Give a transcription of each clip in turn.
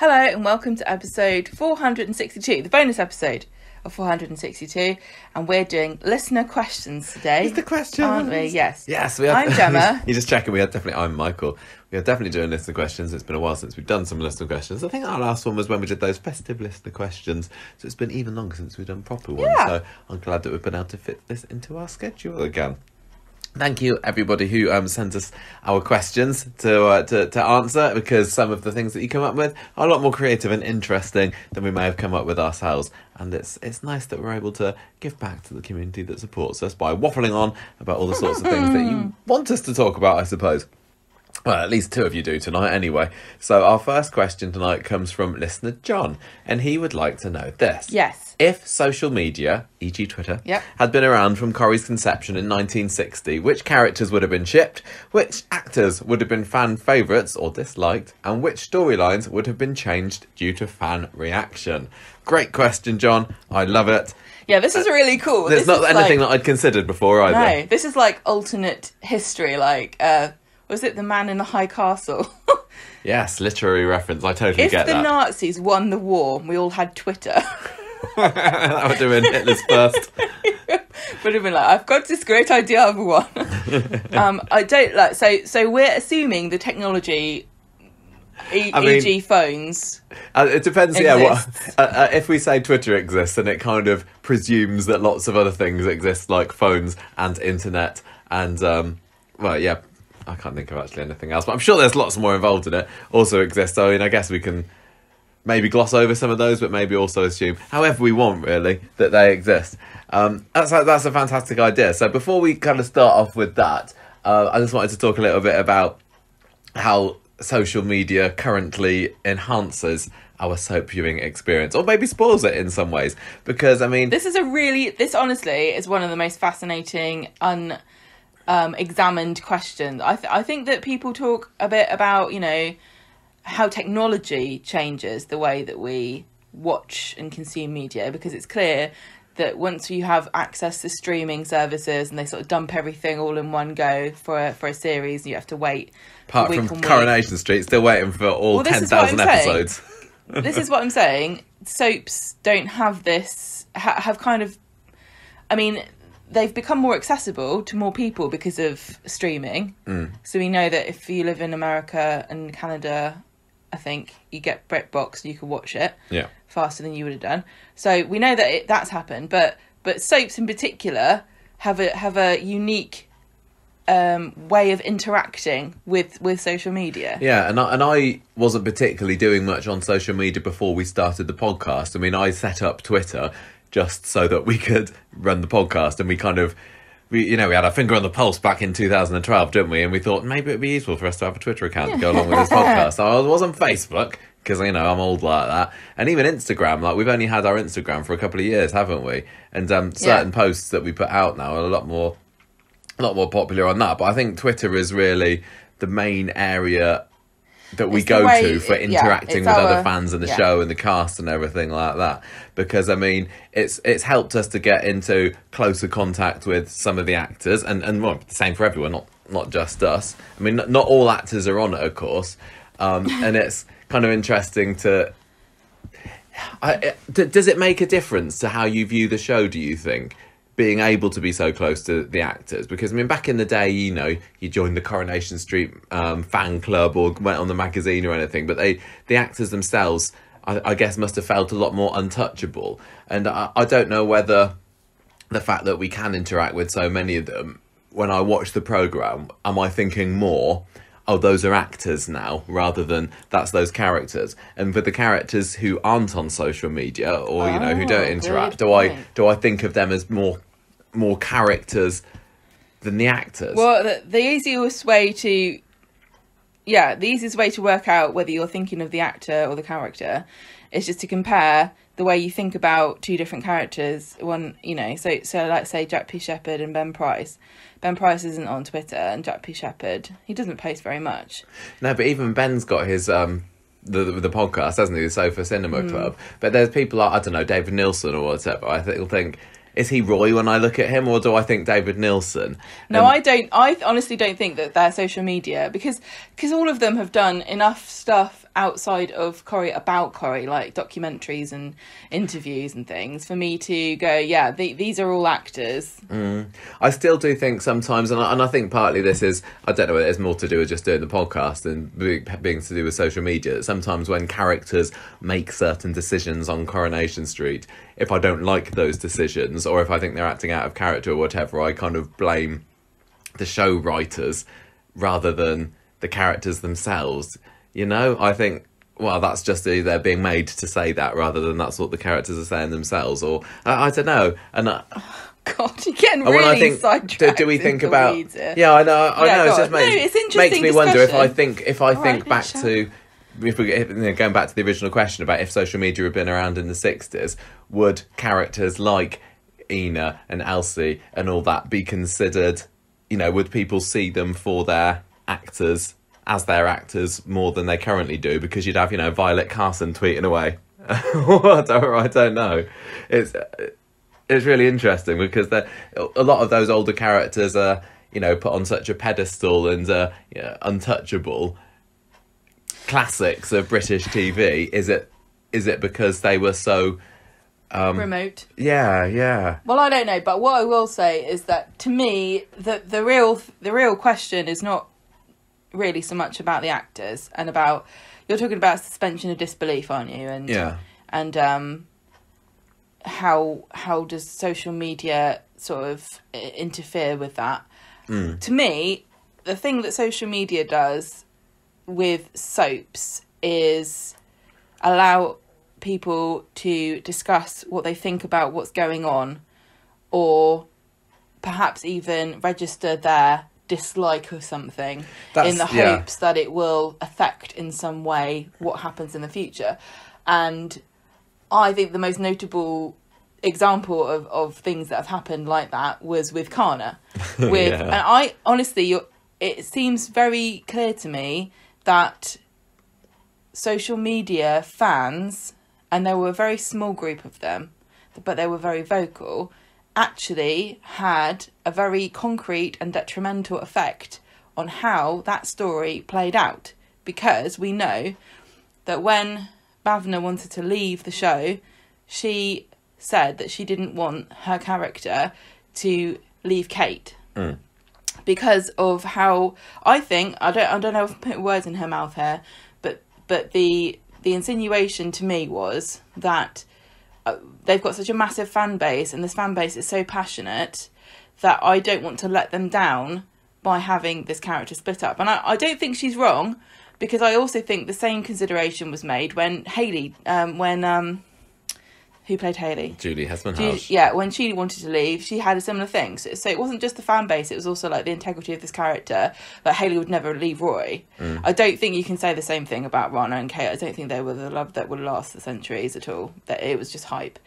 Hello and welcome to episode 462, the bonus episode of 462, and we're doing listener questions today. It's the questions, aren't we? Yes. Yes, we are. I'm Gemma. You're just checking. I'm Michael. We are definitely doing listener questions. It's been a while since we've done some listener questions. I think our last one was when we did those festive listener questions, so it's been even longer since we've done proper ones. Yeah. So I'm glad that we've been able to fit this into our schedule again. Thank you, everybody who sent us our questions to answer, because some of the things that you come up with are a lot more creative and interesting than we may have come up with ourselves. And it's nice that we're able to give back to the community that supports us by waffling on about all the sorts of things that you want us to talk about, I suppose. Well, at least two of you do tonight anyway. So our first question tonight comes from listener John, and he would like to know this. Yes. If social media, e.g. Twitter, Yep. had been around from Corrie's conception in 1960, which characters would have been shipped, which actors would have been fan favourites or disliked, and which storylines would have been changed due to fan reaction? Great question, John. I love it. Yeah, this is really cool. There's not anything that I'd considered before either. No, this is like alternate history, was it The Man in the High Castle? Yes, literary reference. I totally If get the that. Nazis won the war and we all had Twitter, That would have been Hitler's first. would have been like, I've got this great idea of one. I don't like, so we're assuming the technology, e.g. phones. It depends, Exists. if we say Twitter exists, then it kind of presumes that lots of other things exist, like phones and internet and, I can't think of actually anything else, but I'm sure there's lots more involved in it also exist. So, I mean, I guess we can maybe gloss over some of those, but maybe also assume, however we want, really, that they exist. That's a fantastic idea. So before we kind of start off with that, I just wanted to talk a little bit about how social media currently enhances our soap viewing experience, or maybe spoils it in some ways. Because, I mean... This honestly is one of the most fascinating, examined questions. I think that people talk a bit about, how technology changes the way that we watch and consume media, because it's clear that once you have access to streaming services and they sort of dump everything all in one go for a series, you have to wait. Apart from Coronation Street, still waiting for all 10,000 episodes. This is what I'm saying. Soaps don't have this, have kind of, I mean, they've become more accessible to more people because of streaming. So we know that if you live in America and Canada, I think you get BritBox, you can watch it faster than you would have done. So we know that that's happened, but soaps in particular have a unique way of interacting with social media. Yeah, and I wasn't particularly doing much on social media before we started the podcast. I mean, I set up Twitter just so that we could run the podcast, and we had our finger on the pulse back in 2012, didn't we? And we thought maybe it'd be useful for us to have a Twitter account to go along with this podcast. So I was on Facebook, because, I'm old like that. And even Instagram, we've only had our Instagram for a couple of years, haven't we? And certain posts that we put out now are a lot more popular on that. But I think Twitter is really the main area that we go to for interacting with other fans of the show and the cast and everything like that. Because, I mean, it's helped us to get into closer contact with some of the actors, and well, the same for everyone, not just us. I mean, not all actors are on it, of course. And it's kind of interesting to... does it make a difference to how you view the show, do you think, being able to be so close to the actors? Because, I mean, back in the day, you joined the Coronation Street fan club or went on the magazine or anything, but the actors themselves, I guess, must have felt a lot more untouchable. And I don't know whether the fact that we can interact with so many of them, when I watch the programme, am I thinking more, oh, those are actors now, rather than that's those characters? And for the characters who aren't on social media, or who don't interact, do I think of them as more characters than the actors? Well, the easiest way to work out whether you're thinking of the actor or the character is just to compare the way you think about two different characters. One, so like, say Jack P. Shepherd and Ben Price. Ben Price isn't on Twitter, and Jack P. Shepherd, he doesn't post very much. No, but even Ben's got his the podcast, hasn't he? The Sofa Cinema Club. But there's people like, I don't know, David Nielsen or whatever. I think, is he Roy when I look at him, or do I think David Nielsen? No, I don't. I honestly don't think that they're social media, because all of them have done enough stuff outside of Corrie about Corrie, like documentaries and interviews and things, for me to go, yeah, these are all actors. I still do think sometimes, and I think partly this is, I don't know whether it's more to do with just doing the podcast and being to do with social media, that sometimes when characters make certain decisions on Coronation Street, if I don't like those decisions, or if I think they're acting out of character or whatever, I kind of blame the show writers rather than the characters themselves. You know, I think, well, that's just they're being made to say that rather than that's what the characters are saying themselves, or I don't know. And God, you're getting really sidetracked. Do we think about? Weeds here. Yeah, I know. It's just it's interesting makes me wonder if I think back Michelle. to, if we going back to the original question about if social media had been around in the 60s, would characters like Ina and Elsie and all that be considered? You know, would people see them for their actors? As their actors more than they currently do, because you'd have, you know, Violet Carson tweeting away. I don't know. It's really interesting because a lot of those older characters are, you know, put on such a pedestal and untouchable classics of British TV. Is it because they were so remote? Yeah. Well, I don't know, but what I will say is that to me, the real question is not really so much about the actors and about, you're talking about suspension of disbelief, aren't you? And yeah. And how does social media sort of interfere with that? To me, the thing that social media does with soaps is allow people to discuss what they think about what's going on, or perhaps even register their dislike of something in the hopes that it will affect in some way what happens in the future. And I think the most notable example of things that have happened like that was with Kana. And I honestly, it seems very clear to me that social media fans, and there were a very small group of them, but they were very vocal, actually had a very concrete and detrimental effect on how that story played out. Because we know that when Bhavna wanted to leave the show, she said that she didn't want her character to leave Kate. Because of how, I think, I don't know if I'm putting words in her mouth here, but the insinuation to me was that they've got such a massive fan base, and this fan base is so passionate that I don't want to let them down by having this character split up. And I don't think she's wrong, because I also think the same consideration was made when Hayley, who played Hayley? Julie Hesman-House. When she wanted to leave, she had a similar thing. So it wasn't just the fan base, it was also like the integrity of this character. Like, Hayley would never leave Roy. I don't think you can say the same thing about Rana and Kate. I don't think they were the love that would last the centuries at all. That it was just hype.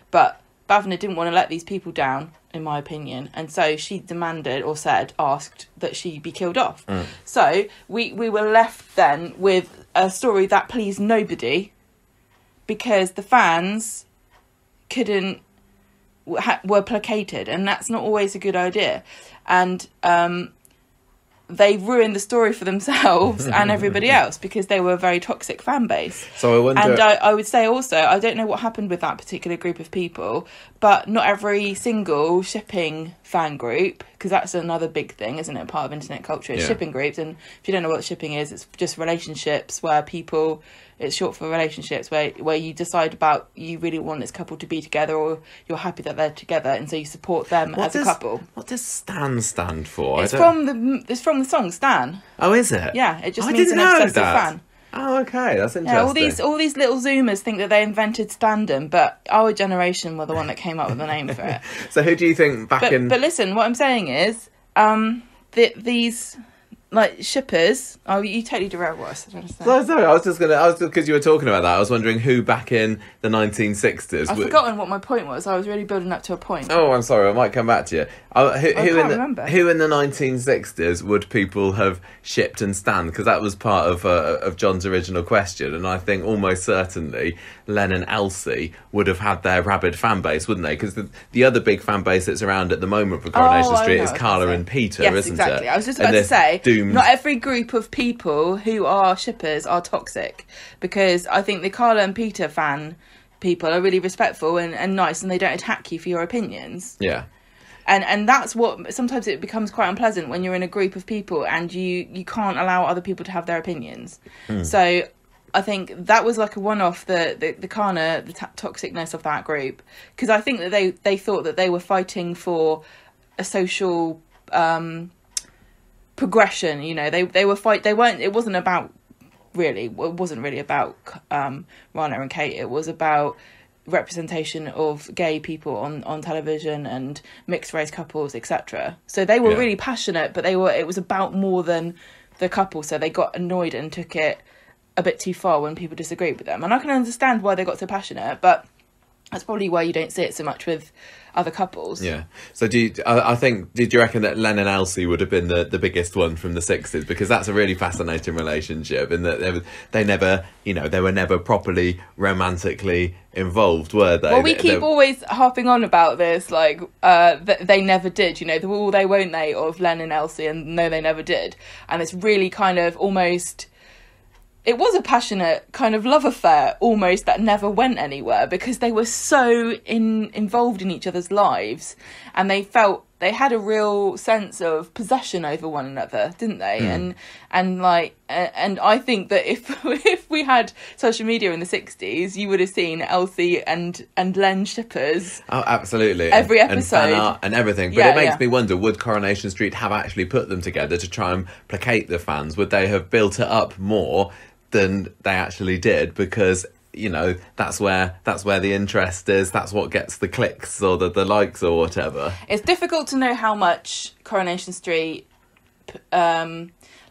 But Bhavna didn't want to let these people down, in my opinion, and so she demanded, or asked that she be killed off. So we were left then with a story that pleased nobody, because the fans were placated, and that's not always a good idea. And they ruined the story for themselves and everybody else, because they were a very toxic fan base. So I wonder... And I would say also, I don't know what happened with that particular group of people, but not every single shipping fan group, because that's another big thing, isn't it? Part of internet culture is shipping groups. And if you don't know what shipping is, it's just relationships where people... It's short for relationships where you decide about, you really want this couple to be together, or you're happy that they're together, and so you support them as a couple. What does Stan stand for? It's from the song Stan. Oh, is it? Yeah, it just means an obsessive fan. Oh, okay, that's interesting. Yeah, all these little Zoomers think that they invented Standom, but our generation were the one that came up with the name for it. So who do you think But listen, what I'm saying is, these... like shippers. Oh, you totally derailed what I was trying to say. Sorry, because you were talking about that. I was wondering who back in the 1960s. I've forgotten what my point was. I was really building up to a point. Oh, I'm sorry. I might come back to you. I can't remember. Who in the 1960s would people have shipped and stand? Because that was part of John's original question, and I think almost certainly Len and Elsie would have had their rabid fan base, wouldn't they? Because the other big fan base that's around at the moment for Coronation Street is Carla and Peter, yes, isn't exactly. it? I was just about to say, assumed... Not every group of people who are shippers are toxic, because I think the Carla and Peter fan people are really respectful and nice, and they don't attack you for your opinions. Yeah. And that's what, sometimes it becomes quite unpleasant when you're in a group of people and you can't allow other people to have their opinions. So I think that was like a one-off, the Kana, the toxicness of that group, because I think that they thought that they were fighting for a social progression. You know, they weren't, it wasn't about really, it wasn't really about Rana and Kate. It was about representation of gay people on television and mixed race couples, etc. So they were really passionate, but it was about more than the couple, so they got annoyed and took it a bit too far when people disagreed with them. And I can understand why they got so passionate, but that's probably why you don't see it so much with other couples. Yeah. So did you reckon that Len and Elsie would have been the biggest one from the 60s? Because that's a really fascinating relationship, in that they never, you know, they were never properly romantically involved, were they? Well, we keep always harping on about this, like, they never did, you know, the will they won't they of Len and Elsie, and no, they never did. And it's really kind of almost... It was a passionate kind of love affair, almost, that never went anywhere, because they were so involved in each other's lives, and they had a real sense of possession over one another, didn't they? And I think that if we had social media in the 60s, you would have seen Elsie and Len shippers. Oh, absolutely. Every episode. And fan art and everything. But it makes me wonder, would Coronation Street have actually put them together to try and placate the fans? Would they have built it up more than they actually did? Because, you know, that's where the interest is, that's what gets the clicks or the likes or whatever. It's difficult to know how much Coronation Street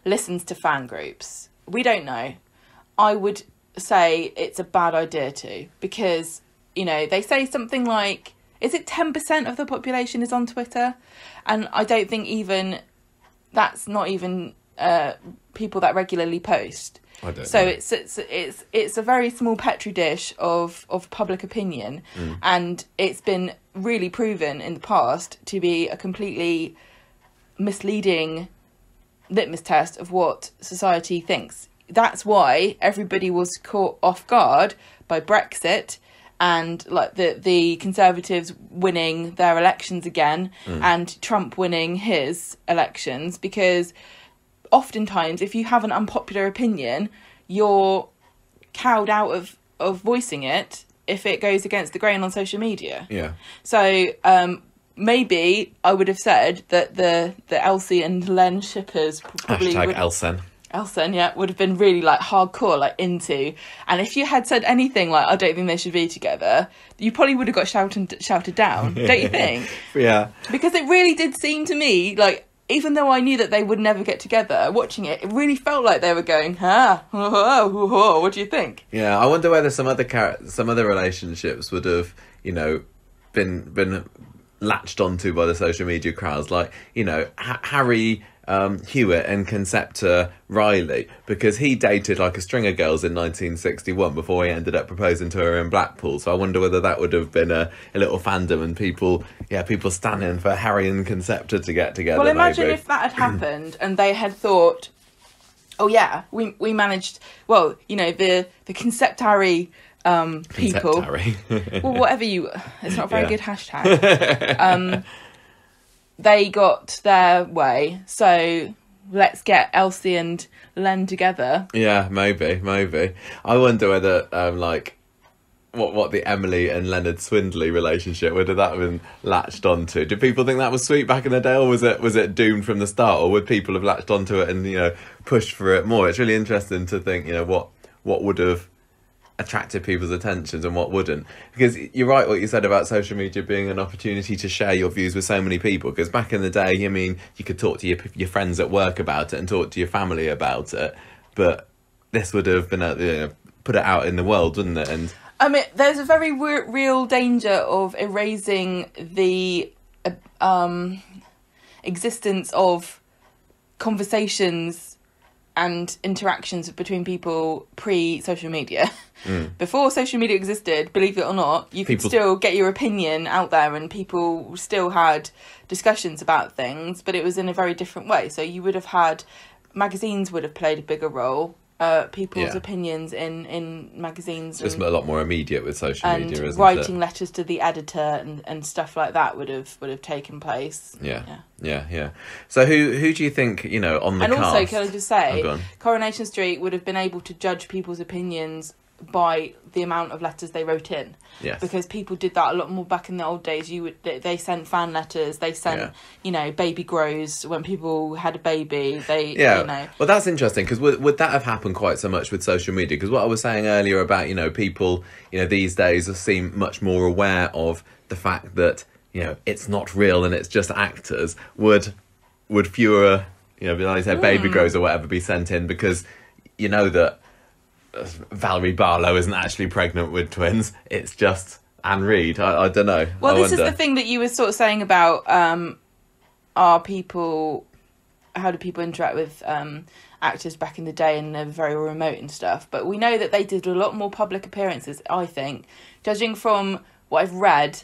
listens to fan groups. We don't know. I would say it's a bad idea to, because, you know, they say something like, is it 10% of the population is on Twitter? And I don't think that's not even people that regularly post. So know. It's a very small petri dish of public opinion, and it's been really proven in the past to be a completely misleading litmus test of what society thinks. That's why everybody was caught off guard by Brexit and like the Conservatives winning their elections again, and Trump winning his elections, because oftentimes, if you have an unpopular opinion, you're cowed out of voicing it if it goes against the grain on social media. Yeah. So maybe I would have said that the Elsie and Len shippers probably Elsen, yeah, would have been really like hardcore, like into. And if you had said anything like, I don't think they should be together, you probably would have got shouted down, don't you think? Yeah. Because it really did seem to me like, even though I knew that they would never get together, watching it, it really felt like they were going, what do you think? Yeah, I wonder whether some other relationships would have, you know, been latched onto by the social media crowds, like, you know, Harry Hewitt and Concepta Riley, because he dated like a string of girls in 1961 before he ended up proposing to her in Blackpool. So I wonder whether that would have been a little fandom, and people standing for Harry and Concepta to get together. Well, imagine maybe. If that had happened and they had thought, oh yeah, we managed, well, you know, the Conceptary people. Well, whatever it's not a very good hashtag. They got their way, so let's get Elsie and Len together. Yeah, maybe. I wonder whether, what the Emily and Leonard Swindley relationship, whether that have been latched onto. Did people think that was sweet back in the day, or was it doomed from the start, or would people have latched onto it and, you know, pushed for it more? It's really interesting to think, you know, what would have attracted people's attentions and what wouldn't, because you're right what you said about social media being an opportunity to share your views with so many people. Because back in the day, I mean, you could talk to your friends at work about it and talk to your family about it, but this would have been put it out in the world, wouldn't it? And I mean, there's a very real danger of erasing the existence of conversations and interactions between people pre-social media. Before social media existed, believe it or not, you could still get your opinion out there, and people still had discussions about things, but it was in a very different way. So you would have had magazines would have played a bigger role. People's opinions in magazines. Just a lot more immediate with social media, isn't it? And writing letters to the editor and stuff like that would have taken place. Yeah. So who do you think, on the cast? And also, can I just say, Coronation Street would have been able to judge people's opinions by the amount of letters they wrote in. Yes. Because people did that a lot more back in the old days. They sent fan letters, they sent, baby grows when people had a baby. Well, that's interesting, because would that have happened quite so much with social media? Because what I was saying earlier about, people, these days seem much more aware of the fact that, it's not real and it's just actors. Would fewer, like I said, baby grows or whatever be sent in because that Valerie Barlow isn't actually pregnant with twins, it's just Anne Reid. I don't know. Well, this is the thing that you were sort of saying about how do people interact with actors back in the day, and they're very remote and stuff, but we know that they did a lot more public appearances, I think, judging from what I've read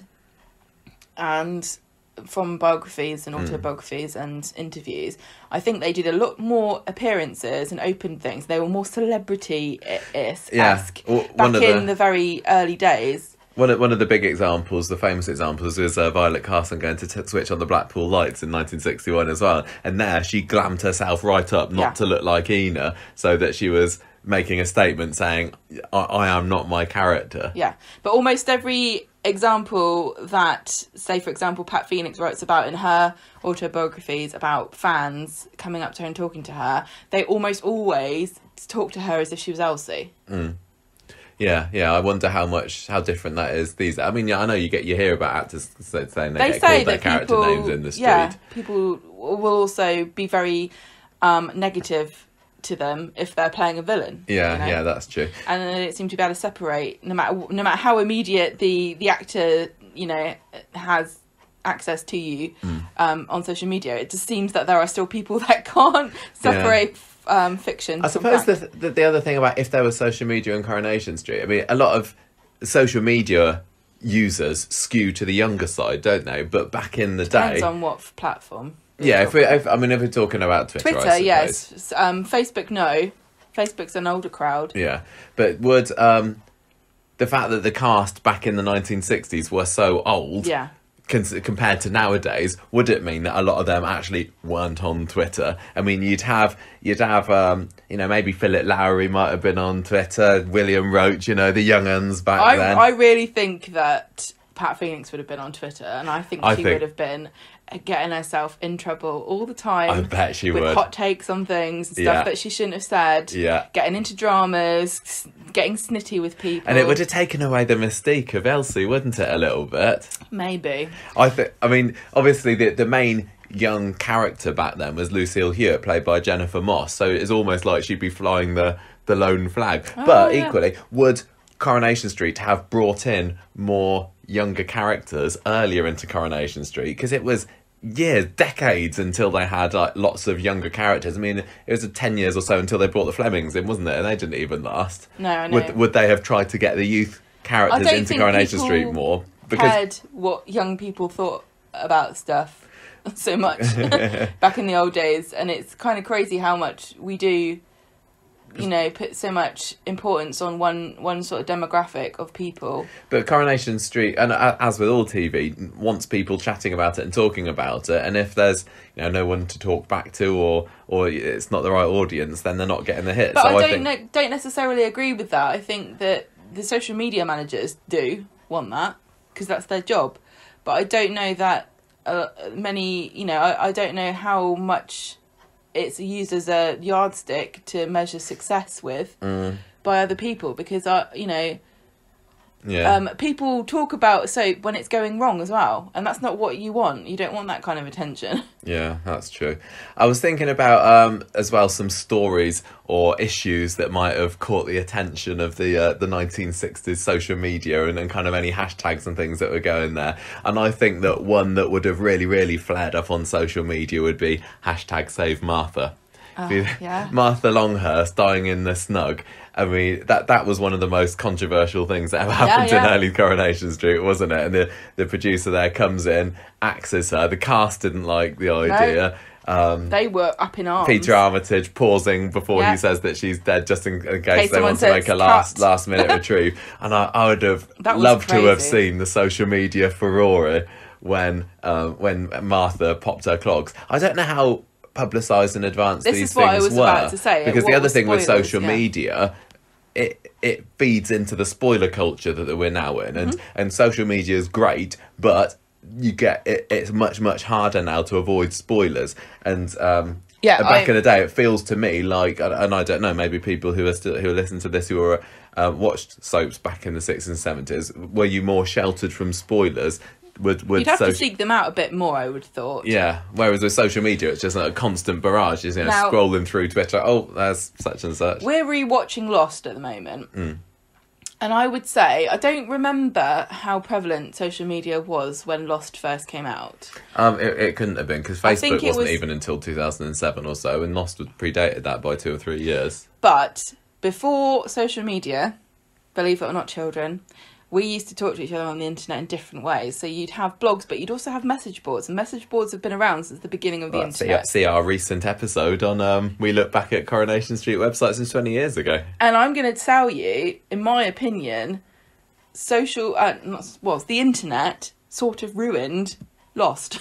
and from biographies and autobiographies and interviews. I think they did a lot more appearances and open things. They were more celebrity-esque back in the very early days. One of the big examples, the famous examples, is Violet Carson going to switch on the Blackpool Lights in 1961 as well. And there she glammed herself right up, not to look like Ina, so that she was making a statement saying, I am not my character. Yeah, but almost every example that, say for example, Pat Phoenix writes about in her autobiographies about fans coming up to her and talking to her, they almost always talk to her as if she was Elsie. Yeah, I wonder how different that is these. I mean, I know you hear about actors saying they get called their character names in the street. Yeah, people will also be very negative to them if they're playing a villain. Yeah, that's true. And they don't seem to be able to separate, no matter how immediate the actor has access to you on social media. It just seems that there are still people that can't separate fiction. I suppose the other thing about if there was social media in Coronation Street, I mean, a lot of social media users skew to the younger side, don't they? But back in the day, depends on what platform. Yeah, if we're talking about Twitter, yes. Facebook, no. Facebook's an older crowd. Yeah, but would the fact that the cast back in the 1960s were so old, compared to nowadays, would it mean that a lot of them actually weren't on Twitter? I mean, you'd have maybe Philip Lowry might have been on Twitter, William Roach, the young uns back then. I really think that Pat Phoenix would have been on Twitter, and I think she would have been getting herself in trouble all the time. I bet she would. With hot takes on things and stuff that she shouldn't have said. Yeah. Getting into dramas, getting snitty with people. And it would have taken away the mystique of Elsie, wouldn't it, a little bit? Maybe. I mean, obviously the main young character back then was Lucille Hewitt, played by Jennifer Moss, so it's almost like she'd be flying the lone flag. But equally, would Coronation Street have brought in more younger characters earlier into Coronation Street? Because it was decades until they had lots of younger characters. I mean, it was 10 years or so until they brought the Flemings in, wasn't it? And they didn't even last. No, I know. Would they have tried to get the youth characters into Coronation Street more? Because cared what young people thought about stuff so much back in the old days, and it's kind of crazy how much we do put so much importance on one sort of demographic of people. But Coronation Street, and as with all TV, wants people chatting about it and talking about it, and if there's no one to talk back to or it's not the right audience, then they're not getting the hit. But so I don't necessarily agree with that. I think that the social media managers do want that because that's their job, but I don't know that many, I don't know how much it's used as a yardstick to measure success with by other people, because people talk about soap when it's going wrong as well, and that's not what you want. You don't want that kind of attention. Yeah, that's true. I was thinking about as well some stories or issues that might have caught the attention of the 1960s social media and kind of any hashtags and things that were going there. And I think that one that would have really, really flared up on social media would be #Save Martha. Martha Longhurst dying in the snug. I mean, that was one of the most controversial things that ever happened in early Coronation Street, wasn't it? And the producer there comes in, axes her. The cast didn't like the idea. They were up in arms. Peter Armitage pausing before Yeah. he says that she's dead, just in case they someone want to make says a cut. last minute retrieve. And I would have That was loved to have crazy. seen the social media furore when Martha popped her clogs. I don't know how publicised in advance This these is what I things was were, about to say. because What the other was thing with spoilers, social yeah. media, it feeds into the spoiler culture that we're now in, Mm-hmm. and social media is great, but you get it's much harder now to avoid spoilers. And Yeah, back in the day, it feels to me like, and I don't know, maybe people who are listening to this who are watched soaps back in the 60s and 70s, were you more sheltered from spoilers? Would You'd have to social- seek them out a bit more, I would have thought. Yeah, whereas with social media, it's just like a constant barrage. You know, Now- scrolling through Twitter. Oh, there's such and such. We're rewatching Lost at the moment. Mm. And I would say, I don't remember how prevalent social media was when Lost first came out. It couldn't have been, because I think Facebook it wasn't was- even until 2007 or so, and Lost was predated that by 2 or 3 years. But before social media, believe it or not, children, we used to talk to each other on the internet in different ways. So you'd have blogs, but you'd also have message boards. And message boards have been around since the beginning of the Well, internet. see our recent episode on we look back at Coronation Street websites since 20 years ago. And I'm going to tell you, in my opinion, the internet sort of ruined Lost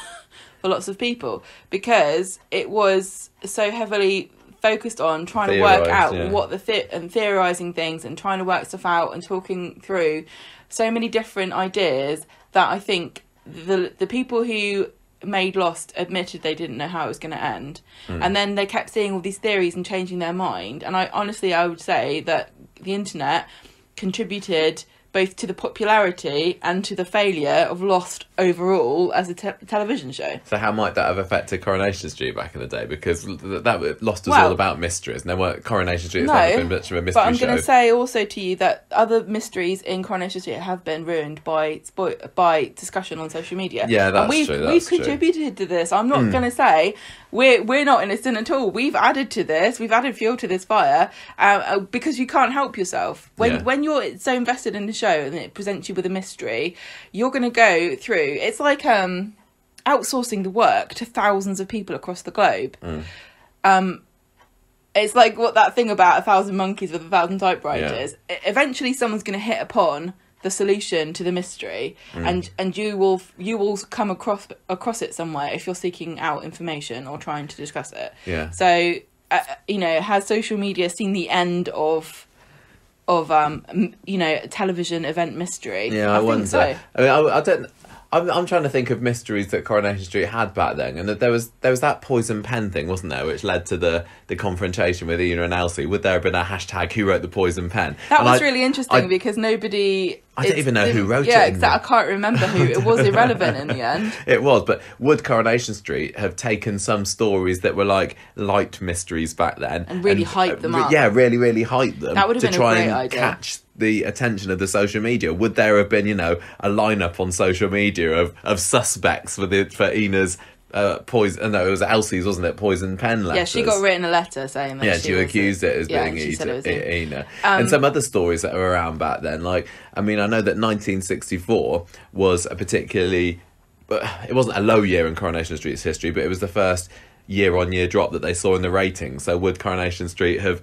for lots of people, because it was so heavily focused on trying to work Theorised, out yeah. what and theorising things and trying to work stuff out and talking through so many different ideas that I think the people who made Lost admitted they didn't know how it was going to end. And then they kept seeing all these theories and changing their mind. And I would say that the internet contributed both to the popularity and to the failure of Lost overall as a television show. So how might that have affected Coronation Street back in the day? Because that Lost was Well- all about mysteries. And there weren't Coronation Street has No, never been much of a mystery But I'm show. going to say also to you that other mysteries in Coronation Street have been ruined by discussion on social media. Yeah, that's and we've, true, We've that's true. contributed to this. I'm not going to say we're not innocent at all. We've added to this. We've added fuel to this fire because you can't help yourself. When you're so invested in the show and it presents you with a mystery, you're going to go through. It's like outsourcing the work to thousands of people across the globe. It's like what that thing about 1,000 monkeys with 1,000 typewriters. Eventually, someone's going to hit upon the solution to the mystery, and you will come across it somewhere if you're seeking out information or trying to discuss it. Yeah. So, has social media seen the end of television event mystery? Yeah, I wonder. think so. I mean, I don't. I'm trying to think of mysteries that Coronation Street had back then, and that there was that poison pen thing, wasn't there, which led to the confrontation with Ina and Elsie. Would there have been a hashtag who wrote the poison pen? That And was I- really interesting I- because nobody. I don't even know who wrote it Yeah, in exactly. I can't remember who. It was irrelevant in the end. It was, but would Coronation Street have taken some stories that were like light mysteries back then And really hype them up? Yeah, really, really hype them. That would have to been a try great and idea. catch the attention of the social media. Would there have been, a lineup on social media of suspects for Ina's poison? No, it was Elsie's, wasn't it? Poison pen letters. Yeah, she got written a letter saying that. Yeah, she she was accused it as being she said it was Ina. And some other stories that were around back then. Like, I mean, I know that 1964 was a particularly... It wasn't a low year in Coronation Street's history, but it was the first year-on-year drop that they saw in the ratings. So would Coronation Street have,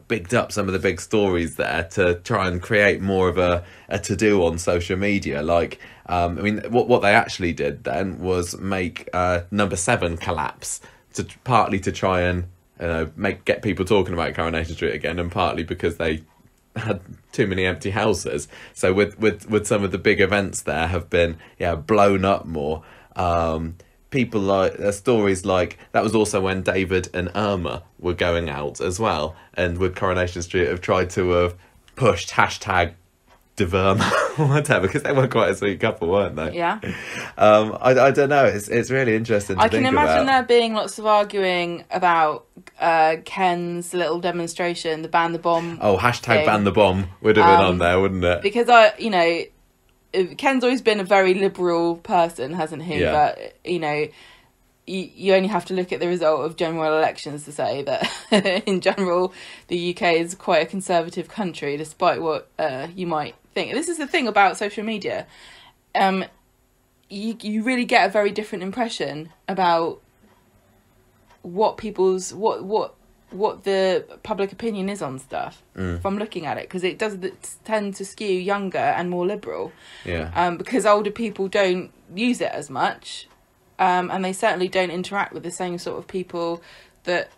bigged up some of the big stories there to try and create more of a to-do on social media? Like, what they actually did then was make Number 7 collapse, partly to try and get people talking about Coronation Street again, and partly because they had too many empty houses. So with some of the big events there have been blown up more. People like stories like that was also when David and Irma were going out as well, and would Coronation Street have tried to have pushed hashtag Diverma or whatever, because they were quite a sweet couple, weren't they? Yeah. I don't know. It's really interesting to I can think imagine about. there being lots of arguing about Ken's little demonstration, the ban the bomb. Oh, hashtag thing. ban the bomb would have been on there, wouldn't it? Because Ken's always been a very liberal person, hasn't he? Yeah. But you only have to look at the result of general elections to say that in general the UK is quite a conservative country, despite what you might think. This is the thing about social media. You really get a very different impression about what people's what the public opinion is on stuff from looking at it, because it does tend to skew younger and more liberal. Because older people don't use it as much, and they certainly don't interact with the same sort of people that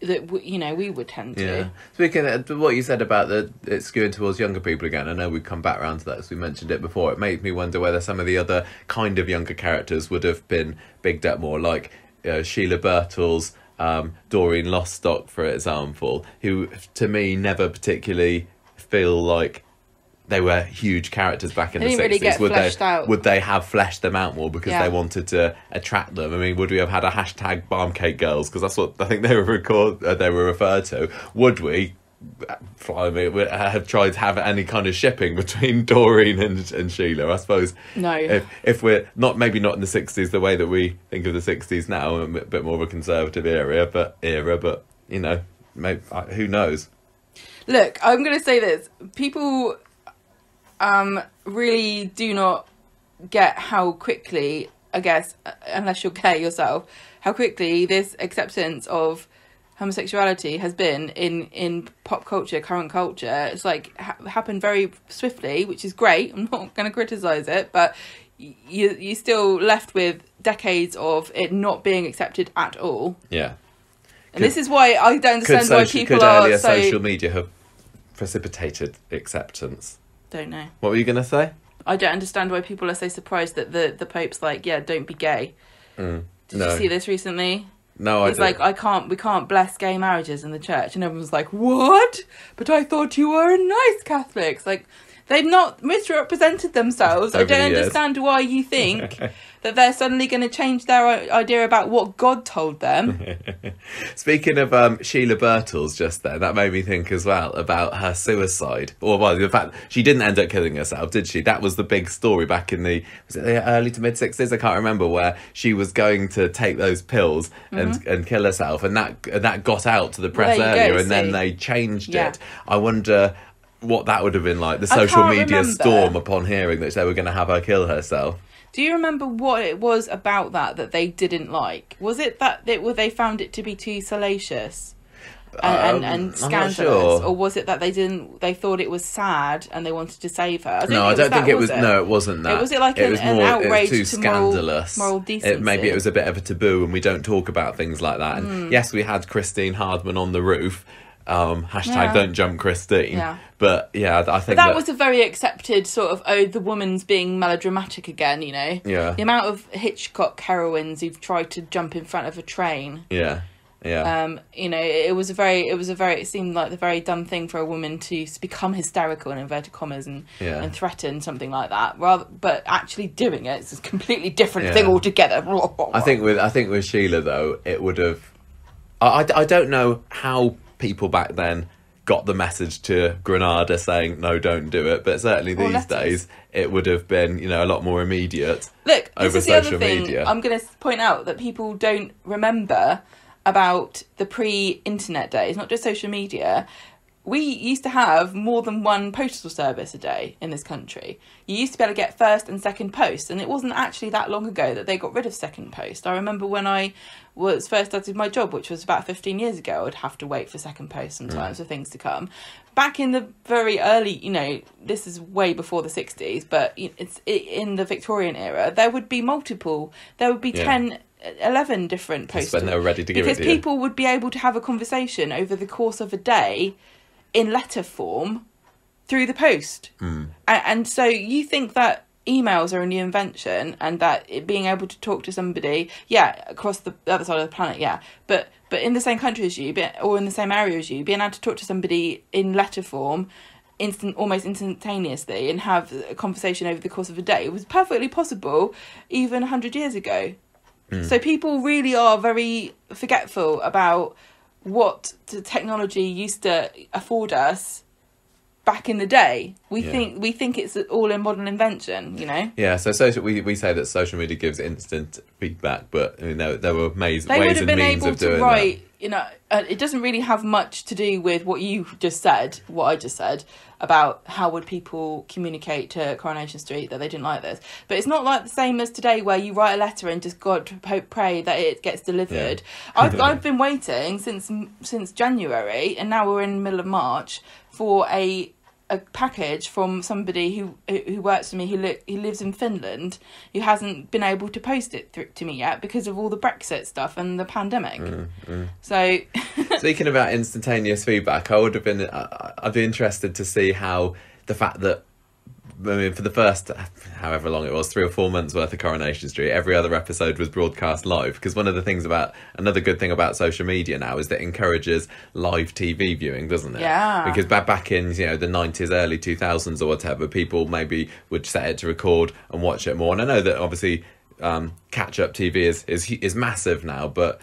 we would tend to. Yeah. Speaking of what you said about it skewing towards younger people again, I know we come back around to that as we mentioned it before. It made me wonder whether some of the other kind of younger characters would have been bigged up more, like Sheila Birtles, Doreen Lostock, for example, who to me never particularly feel like they were huge characters back in the 60s. Really get fleshed out. Would they have fleshed them out more because they wanted to attract them? I mean, would we have had a hashtag Barmcake Girls? Because that's what I think they were referred to. Would we have tried to have any kind of shipping between Doreen and Sheila? I suppose no. If we're not, maybe not in the 60s the way that we think of the 60s now, a bit more of a conservative era, but you know, maybe, who knows? Look, I'm going to say this: people really do not get how quickly, I guess, unless you're gay yourself, how quickly this acceptance of homosexuality has been in pop culture, current culture. It's like happened very swiftly, which is great. I'm not going to criticise it, but you're still left with decades of it not being accepted at all. Yeah. And this is why I don't understand why people could are earlier so... social media have precipitated acceptance? Don't know. What were you going to say? I don't understand why people are so surprised that the Pope's like, yeah, don't be gay. Did you see this recently? No, He's like, we can't bless gay marriages in the church. And everyone's like, what? But I thought you were a nice Catholics. Like, they've not misrepresented themselves. I don't understand why you think that they're suddenly going to change their idea about what God told them. Speaking of Sheila Birtles just then, that made me think as well about her suicide. Or, well, the fact she didn't end up killing herself, did she? That was the big story back in the early to mid-60s? I can't remember, where she was going to take those pills and kill herself. And that got out to the press earlier, and then they changed it. I wonder what that would have been like, the social media storm upon hearing that they were going to have her kill herself. Do you remember what it was about that they didn't like? Was it that they found it to be too salacious and scandalous, sure. Or was it that they thought it was sad and they wanted to save her? I don't think it was. No, it wasn't that. Was it like an outrage too to scandalous? Moral decency? Maybe it was a bit of a taboo, and we don't talk about things like that. And yes, we had Christine Hardman on the roof. Hashtag don't jump Christine. But I think that was a very accepted sort of, the woman's being melodramatic again, you know. Yeah. The amount of Hitchcock heroines who've tried to jump in front of a train. Yeah. You know, it seemed like the very dumb thing for a woman to become hysterical in inverted commas and threaten something like that. But actually doing it's a completely different thing altogether. I think with Sheila though, it would have. I don't know how people back then got the message to Granada saying no, don't do it, but certainly these days it would have been, you know, a lot more immediate. Look, over this is the social other thing media. I'm going to point out that people don't remember about the pre-internet days, not just social media. We used to have more than one postal service a day in this country. You used to be able to get first and second post, and it wasn't actually that long ago that they got rid of second post. I remember when I was first started my job, which was about 15 years ago, I'd have to wait for second post sometimes for things to come. Back in the very early, you know, this is way before the 60s, but it's in the Victorian era, there would be multiple. There would be 10, 11 different postal. When they were ready to give it to you. Because people would be able to have a conversation over the course of a day in letter form through the post. And so you think that emails are a new invention and that being able to talk to somebody across the other side of the planet but in the same country as you or in the same area as you, being able to talk to somebody in letter form almost instantaneously and have a conversation over the course of a day was perfectly possible even 100 years ago. So people really are very forgetful about what the technology used to afford us back in the day. We think it's all a modern invention, you know. Yeah, so we say that social media gives instant feedback, but you know there were ways and means of doing that. They would have been able to write, you know, it doesn't really have much to do with what I just said about how would people communicate to Coronation Street that they didn't like this. But it's not like the same as today where you write a letter and just God hope pray that it gets delivered. Yeah. I've been waiting since January, and now we're in the middle of March, for a package from somebody who works for me who lives in Finland, who hasn't been able to post it to me yet because of all the Brexit stuff and the pandemic. So speaking about instantaneous feedback, I'd be interested to see how the fact that, I mean, for the first however long it was, 3 or 4 months worth of Coronation Street, every other episode was broadcast live, because another good thing about social media now is that it encourages live TV viewing, doesn't it? Yeah. Because back in, you know, the 90s, early 2000s or whatever, people maybe would set it to record and watch it more. And I know that obviously catch-up TV is massive now, but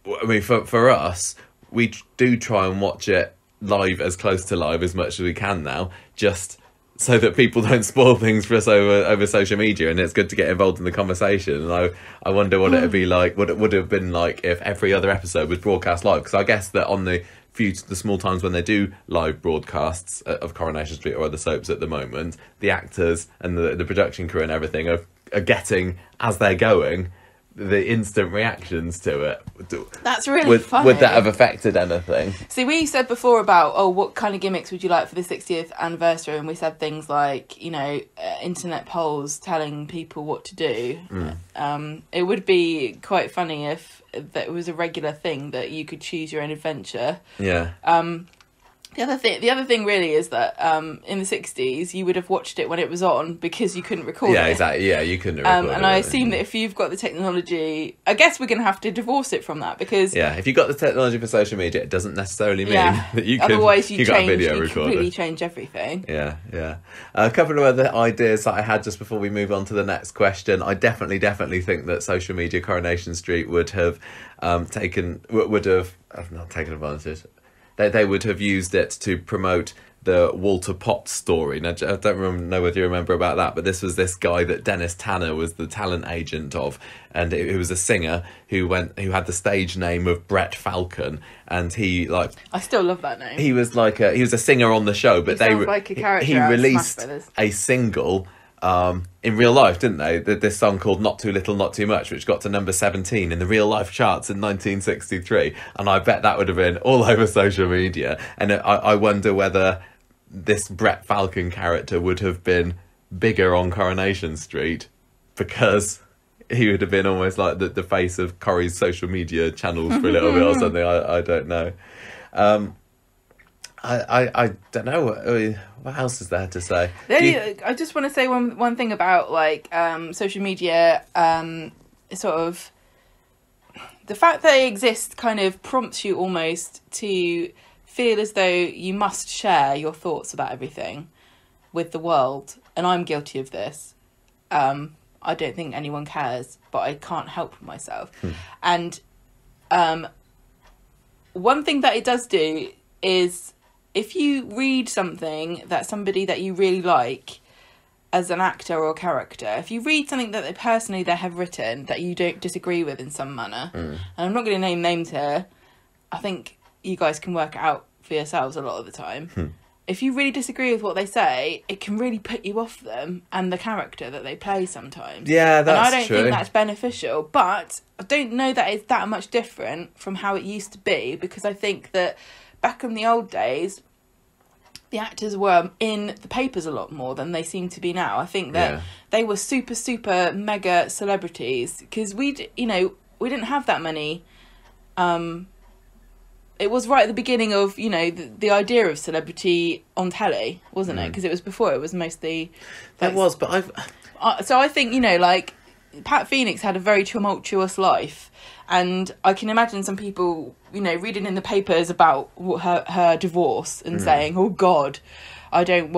I mean, for us, we do try and watch it live, as close to live as much as we can now, just so that people don't spoil things for us over social media, and it's good to get involved in the conversation. And I wonder what it'd be like, what it would have been like if every other episode was broadcast live, because I guess that on the small times when they do live broadcasts of Coronation Street or other soaps at the moment, the actors and the production crew and everything are getting, as they're going, the instant reactions to it. That's really funny. Would that have affected anything? See, we said before about, what kind of gimmicks would you like for the 60th anniversary? And we said things like, you know, internet polls telling people what to do. It would be quite funny if that was a regular thing, that you could choose your own adventure. Yeah. The other thing really is that in the 60s you would have watched it when it was on, because you couldn't record it. Yeah, exactly. Yeah, you couldn't record it. And I assume that if you've got the technology, I guess we're going to have to divorce it from that, because if you've got the technology for social media, it doesn't necessarily mean that you can. Otherwise, you got a video recorder. Completely change everything. Yeah. A couple of other ideas that I had just before we move on to the next question. I definitely think that social media Coronation Street would have not taken advantage. They would have used it to promote the Walter Potts story. Now, I don't know whether you remember about that, but this was this guy that Dennis Tanner was the talent agent of, and he was a singer who had the stage name of Brett Falcon, and I still love that name. He was he was a singer on the show, but he released a single in real life, didn't they? This song called Not Too Little, Not Too Much, which got to number 17 in the real life charts in 1963. And I bet that would have been all over social media. And I wonder whether this Brett Falcon character would have been bigger on Coronation Street, because he would have been almost like the face of Corrie's social media channels for a little bit or something. I don't know. I don't know. What else is there to say? I just want to say one thing about social media. Sort of the fact that they exist kind of prompts you almost to feel as though you must share your thoughts about everything with the world, and I'm guilty of this. I don't think anyone cares, but I can't help myself. And one thing that it does do is, if you read something that somebody that you really like as an actor or character, if you read something that they have written that you don't disagree with in some manner, and I'm not going to name names here, I think you guys can work it out for yourselves a lot of the time. If you really disagree with what they say, it can really put you off them and the character that they play sometimes. Yeah, that's true. And I don't think that's beneficial, but I don't know that it's that much different from how it used to be, because I think that back in the old days, the actors were in the papers a lot more than they seem to be now. I think that they were super, super mega celebrities, because we didn't have that many. It was right at the beginning of, the idea of celebrity on telly, wasn't it? Because it was before, it was mostly... That was, but I've... So I think, Pat Phoenix had a very tumultuous life, and I can imagine some people, reading in the papers about her divorce and saying, "Oh God, I don't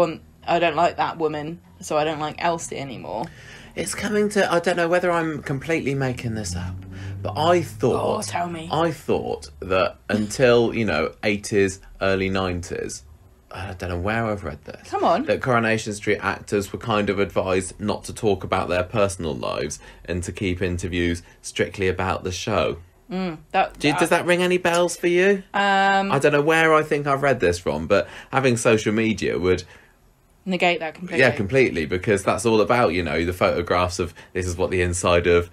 like that woman, so I don't like Elsie anymore." It's coming to... I don't know whether I'm completely making this up, but I thought... Oh, tell me. I thought that until, 80s, early 90s, I don't know where I've read this. Come on. That Coronation Street actors were kind of advised not to talk about their personal lives and to keep interviews strictly about the show. Does that ring any bells for you? I don't know where I think I've read this from, but having social media would negate that completely. Yeah, completely, because that's all about, you know, the photographs of this is what the inside of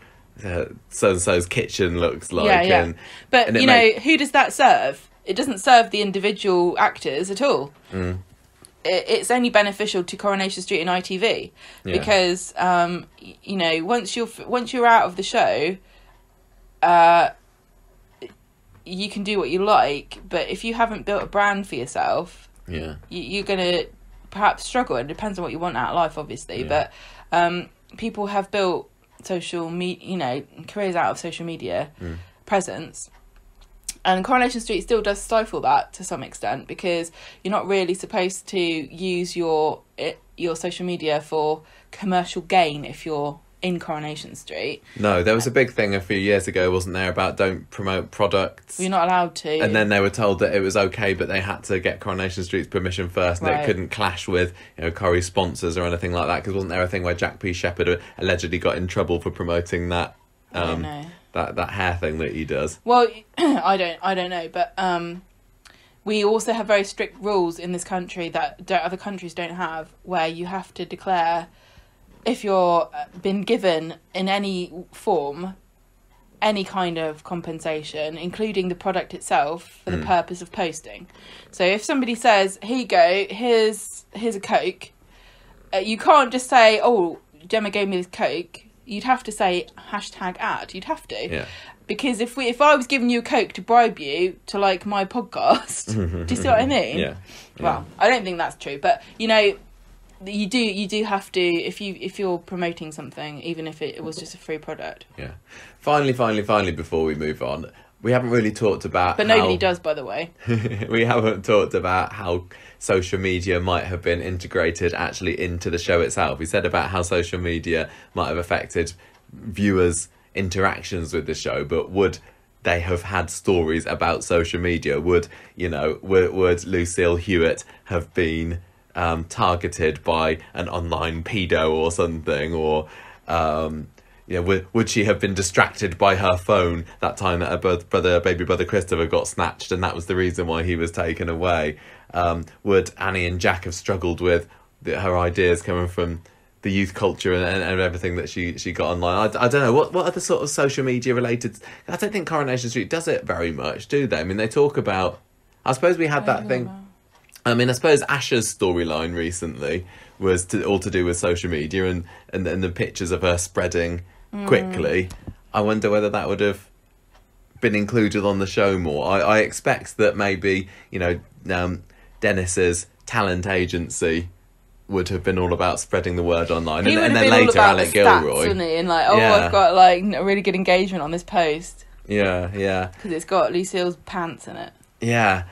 so-and-so's kitchen looks like. Yeah. But, you know, who does that serve? It doesn't serve the individual actors at all. It's only beneficial to Coronation Street and ITV because, you know, once you're out of the show, you can do what you like. But if you haven't built a brand for yourself, you're going to perhaps struggle. It depends on what you want out of life, obviously. But people have built social media, you know, careers out of social media presence. And Coronation Street still does stifle that to some extent because you're not really supposed to use your social media for commercial gain if you're in Coronation Street. No, there was a big thing a few years ago, wasn't there, about don't promote products. You're not allowed to. And then they were told that it was okay, but they had to get Coronation Street's permission first, and it couldn't clash with, you know, Corrie sponsors or anything like that. Because wasn't there a thing where Jack P. Shepherd allegedly got in trouble for promoting that? I don't know. That hair thing that he does. Well, I don't know, but we also have very strict rules in this country that other countries don't have, where you have to declare if you're been given in any form any kind of compensation, including the product itself, for the purpose of posting. So if somebody says, "Here you go, here's a Coke," you can't just say, "Oh, Gemma gave me this Coke." You'd have to say #ad. You'd have to. Yeah. Because if I was giving you a Coke to bribe you to like my podcast, do you see what I mean? Yeah. Well, I don't think that's true, but you know, you do have to if you're promoting something, even if it was just a free product. Yeah. Finally, before we move on, we haven't really talked about. But nobody does, by the way. We haven't talked about how social media might have been integrated actually into the show itself. We said about how social media might have affected viewers' interactions with the show, but would they have had stories about social media? Would Lucille Hewitt have been targeted by an online pedo or something, or would she have been distracted by her phone that time that her baby brother Christopher got snatched, and that was the reason why he was taken away? Would Annie and Jack have struggled with her ideas coming from the youth culture and everything that she got online? I don't know. What other sort of social media related... I don't think Coronation Street does it very much, do they? I mean, they talk about... I suppose we had that thing... I mean, I suppose Asha's storyline recently was all to do with social media and the pictures of her spreading quickly. I wonder whether that would have been included on the show more. I expect that maybe, you know, Dennis's talent agency would have been all about spreading the word online. And then later Alec Gilroy. Wouldn't he? And like, I've got like a really good engagement on this post. Yeah. Because it's got Lucille's pants in it. Yeah.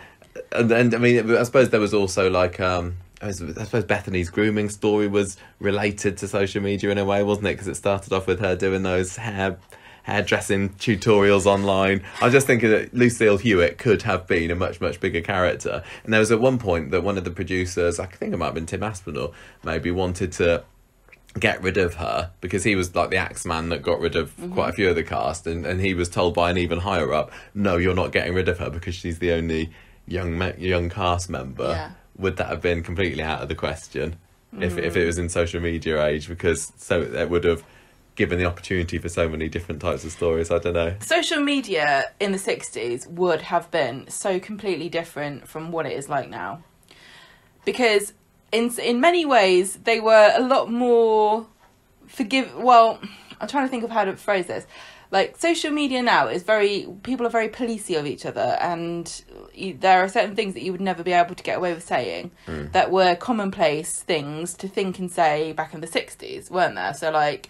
And I mean, I suppose there was also like, I suppose Bethany's grooming story was related to social media in a way, wasn't it? Because it started off with her doing those hairdressing tutorials online. I was just thinking that Lucille Hewitt could have been a much, much bigger character. And there was at one point that one of the producers, I think it might have been Tim Aspinall, maybe wanted to get rid of her because he was like the Axeman that got rid of quite a few of the cast. And he was told by an even higher up, no, you're not getting rid of her because she's the only young cast member. Yeah. Would that have been completely out of the question if it was in social media age? Because so it would have given the opportunity for so many different types of stories. I don't know. Social media in the 60s would have been so completely different from what it is like now. Because in many ways, they were a lot more well, I'm trying to think of how to phrase this. Like, social media now is people are very policey of each other, and there are certain things that you would never be able to get away with saying that were commonplace things to think and say back in the 60s, weren't there? So, like,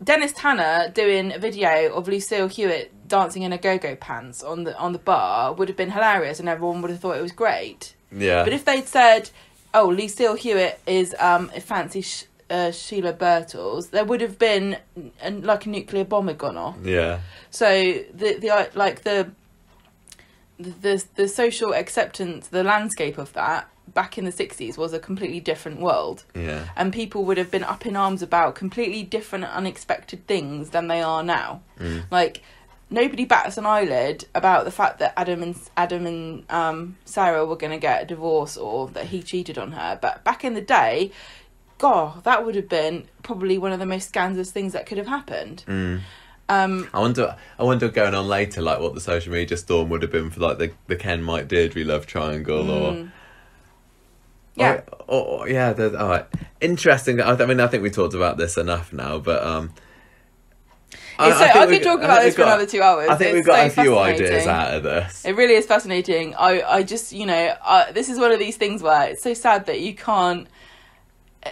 Dennis Tanner doing a video of Lucille Hewitt dancing in a go-go pants on the bar would have been hilarious, and everyone would have thought it was great. Yeah. But if they'd said, "Oh, Lucille Hewitt is a fancy Sheila Birtles," there would have been like a nuclear bomb had gone off. Yeah. So the social acceptance, the landscape of that back in the 60s was a completely different world. Yeah. And people would have been up in arms about completely different, unexpected things than they are now. Like, nobody bats an eyelid about the fact that Adam and Sarah were going to get a divorce or that he cheated on her. But back in the day, God, that would have been probably one of the most scandalous things that could have happened. I wonder going on later, like what the social media storm would have been for like the Ken, Mike, Deirdre love triangle, or yeah, all right, interesting. I mean, I think we talked about this enough now, but I could talk about this for another 2 hours. I think we've got a few ideas out of this. It really is fascinating. I just, this is one of these things where it's so sad that you can't.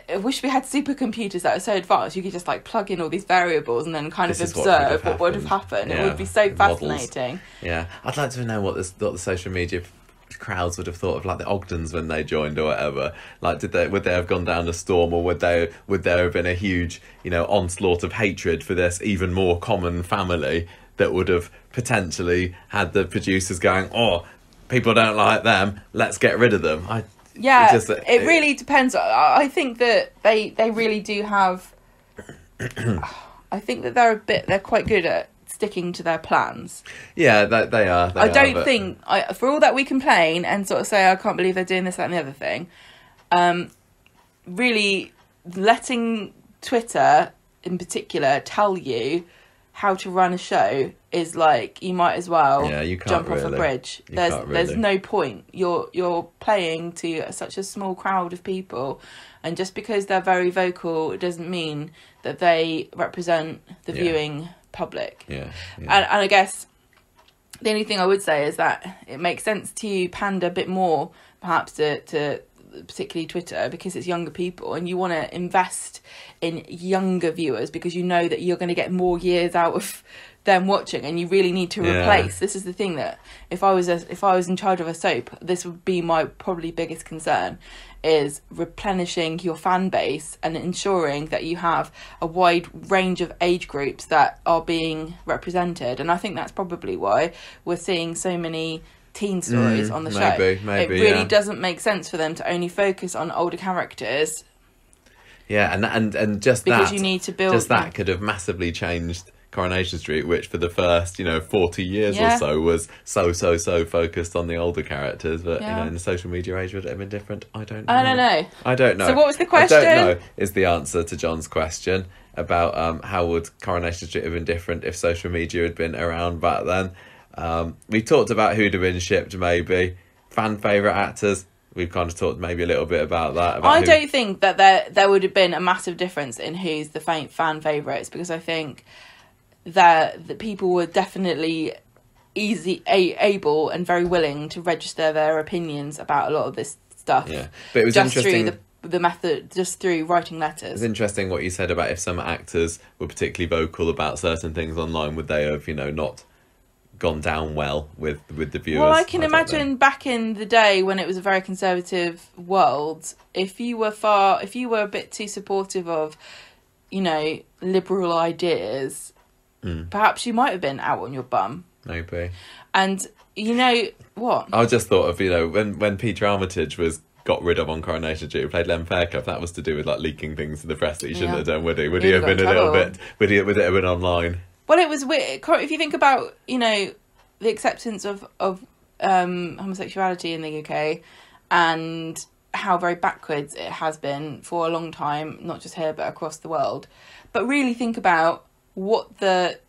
I wish we had supercomputers that are so advanced you could just like plug in all these variables and then kind of observe what would have happened. Yeah, it would be so fascinating. Models. Yeah, I'd like to know what the social media crowds would have thought of like the Ogdens when they joined or whatever. Like, would they have gone down a storm, or would there have been a huge onslaught of hatred for this even more common family that would have potentially had the producers going, oh, people don't like them, let's get rid of them. It really depends. I think that they really do have. I think that they're quite good at sticking to their plans. Yeah, they are. I don't think, for all that we complain and sort of say, I can't believe they're doing this, that, and the other thing. Really letting Twitter in particular tell you how to run a show is like, you might as well jump off a bridge. There's no point. You're playing to such a small crowd of people, and just because they're very vocal, it doesn't mean that they represent the viewing public. And I guess the only thing I would say is that it makes sense to pander a bit more perhaps to particularly Twitter, because it's younger people and you want to invest in younger viewers because you know that you're going to get more years out of them watching, and you really need to replace. This is the thing that if I was in charge of a soap, this would be my probably biggest concern, is replenishing your fan base and ensuring that you have a wide range of age groups that are being represented. And I think that's probably why we're seeing so many teen stories on the show. Maybe, it really doesn't make sense for them to only focus on older characters. Yeah, and just because that, you need to build. Just that could have massively changed Coronation Street, which for the first 40 years or so was so focused on the older characters, but in the social media age would it have been different? I don't know. So what was the question? I don't know is the answer to John's question about how would Coronation Street have been different if social media had been around back then. We talked about who'd have been shipped, maybe fan favourite actors. We've kind of talked maybe a little bit about that. I don't think that there would have been a massive difference in who's the fan favourites, because I think that the people were definitely able and very willing to register their opinions about a lot of this stuff. Yeah, but it was just interesting through the method, just through writing letters. It's interesting what you said about if some actors were particularly vocal about certain things online, would they have not gone down well with the viewers? Well, I can imagine back in the day when it was a very conservative world, if you were a bit too supportive of liberal ideas, perhaps you might have been out on your bum. Maybe. And what? I just thought of when Peter Armitage got rid of on Coronation Street, who played Len Fairclough, that was to do with like leaking things to the press that he shouldn't have done, would he? Would he have been a little bit? Would it have been online? Well, it was weird. If you think about the acceptance of homosexuality in the UK and how very backwards it has been for a long time, not just here but across the world. But really think about what the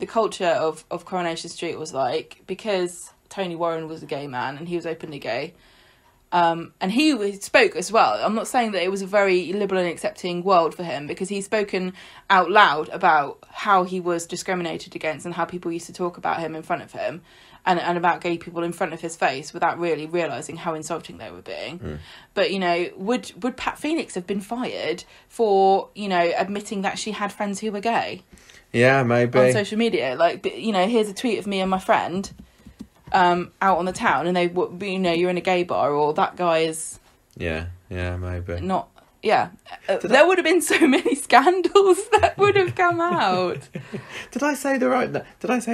culture of Coronation Street was like, because Tony Warren was a gay man and he was openly gay. And he spoke as well. I'm not saying that it was a very liberal and accepting world for him, because he's spoken out loud about how he was discriminated against and how people used to talk about him in front of him and about gay people in front of his face without really realising how insulting they were being. But, would Pat Phoenix have been fired for, admitting that she had friends who were gay? Yeah, maybe. On social media. Like, here's a tweet of me and my friend out on the town, and you're in a gay bar, or that guy is maybe not there would have been so many scandals that would have come out. Did I say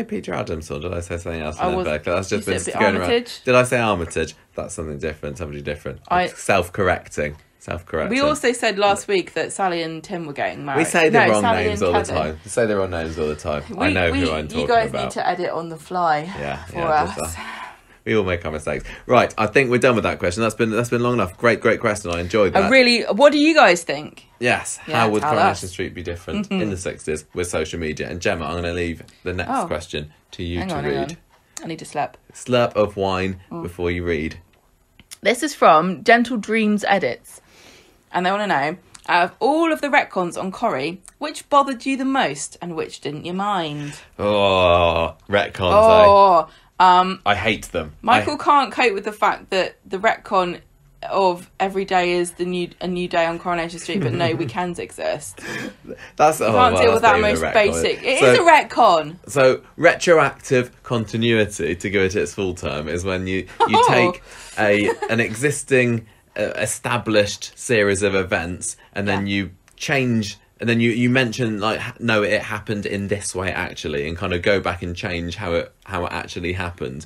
Peter Adams, or did I say something else? That's just been going around. Did I say Armitage? That's something different, somebody different. Self-correcting. Self-correcting. We also said last week that Sally and Tim were getting married. We say the wrong Sally names and all the Kevin. time. We say the wrong names all the time. I know who I'm talking You guys about. need to edit on the fly for us. We all make our mistakes. Right, I think we're done with that question. That's been long enough. Great question. I enjoyed that. What do you guys think? Yes. Yeah, How would tell Coronation us. Street be different in the 60s with social media? And Gemma, I'm going to leave the next question to you to Hang read. on. I need to slap. Slurp of wine before you read. This is from Gentle Dreams Edits. And they want to know, out of all of the retcons on Corrie, which bothered you the most and which didn't you mind? Oh, retcons, I hate them. Michael can't cope with the fact that the retcon of every day is a new day on Coronation Street, but no weekends exist. Can't Deal with that most basic. It is a retcon. So retroactive continuity, to give it its full term, is when you take an existing established series of events and then you change. And then you mention, like, no, it happened in this way, actually, and kind of go back and change how it actually happened.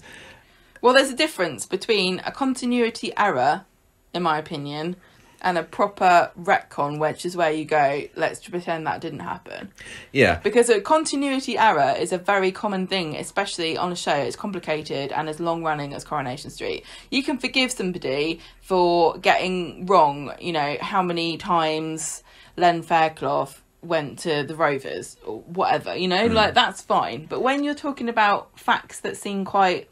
Well, there's a difference between a continuity error, in my opinion, and a proper retcon, which is where you go, let's pretend that didn't happen. Yeah. Because a continuity error is a very common thing, especially on a show. It's complicated and as long-running as Coronation Street. You can forgive somebody for getting wrong, how many times Len Fairclough went to the Rovers or whatever, like that's fine. But when you're talking about facts that seem quite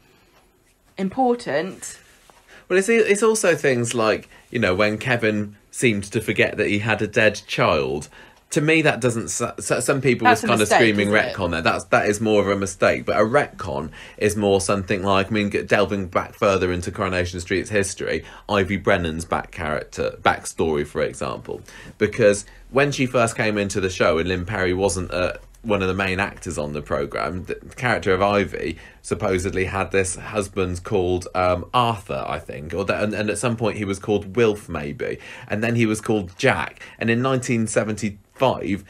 important. Well, it's also things like, when Kevin seemed to forget that he had a dead child. To me, that doesn't. Some people was kind of screaming retcon there. That is more of a mistake. But a retcon is more something like, delving back further into Coronation Street's history, Ivy Brennan's backstory, for example, because when she first came into the show and Lynn Perry wasn't one of the main actors on the programme, the character of Ivy supposedly had this husband called Arthur, I think, and at some point he was called Wilf, maybe, and then he was called Jack, and in 1975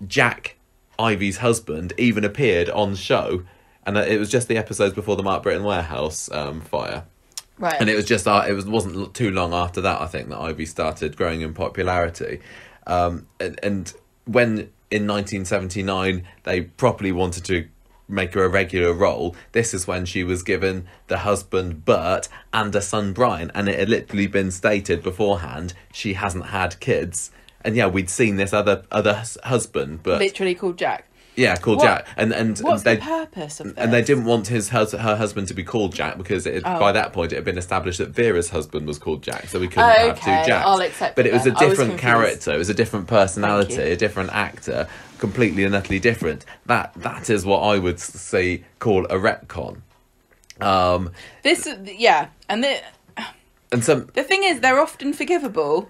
Jack, Ivy's husband, even appeared on the show, and it was just the episodes before the Mark Britton warehouse fire. Right. And it wasn't too long after that, I think, that Ivy started growing in popularity. And when in 1979 they properly wanted to make her a regular role, this is when she was given the husband Bert and a son Brian, and it had literally been stated beforehand she hasn't had kids. And yeah, we'd seen this other husband, but literally called Jack. Yeah, called Jack, and what's the purpose of this? And they didn't want her husband to be called Jack because by that point it had been established that Vera's husband was called Jack, so we couldn't have two Jacks. I'll accept but it was a then. different character, it was a different personality, a different actor, completely and utterly different. That is what I would say call a retcon. And the thing is, they're often forgivable.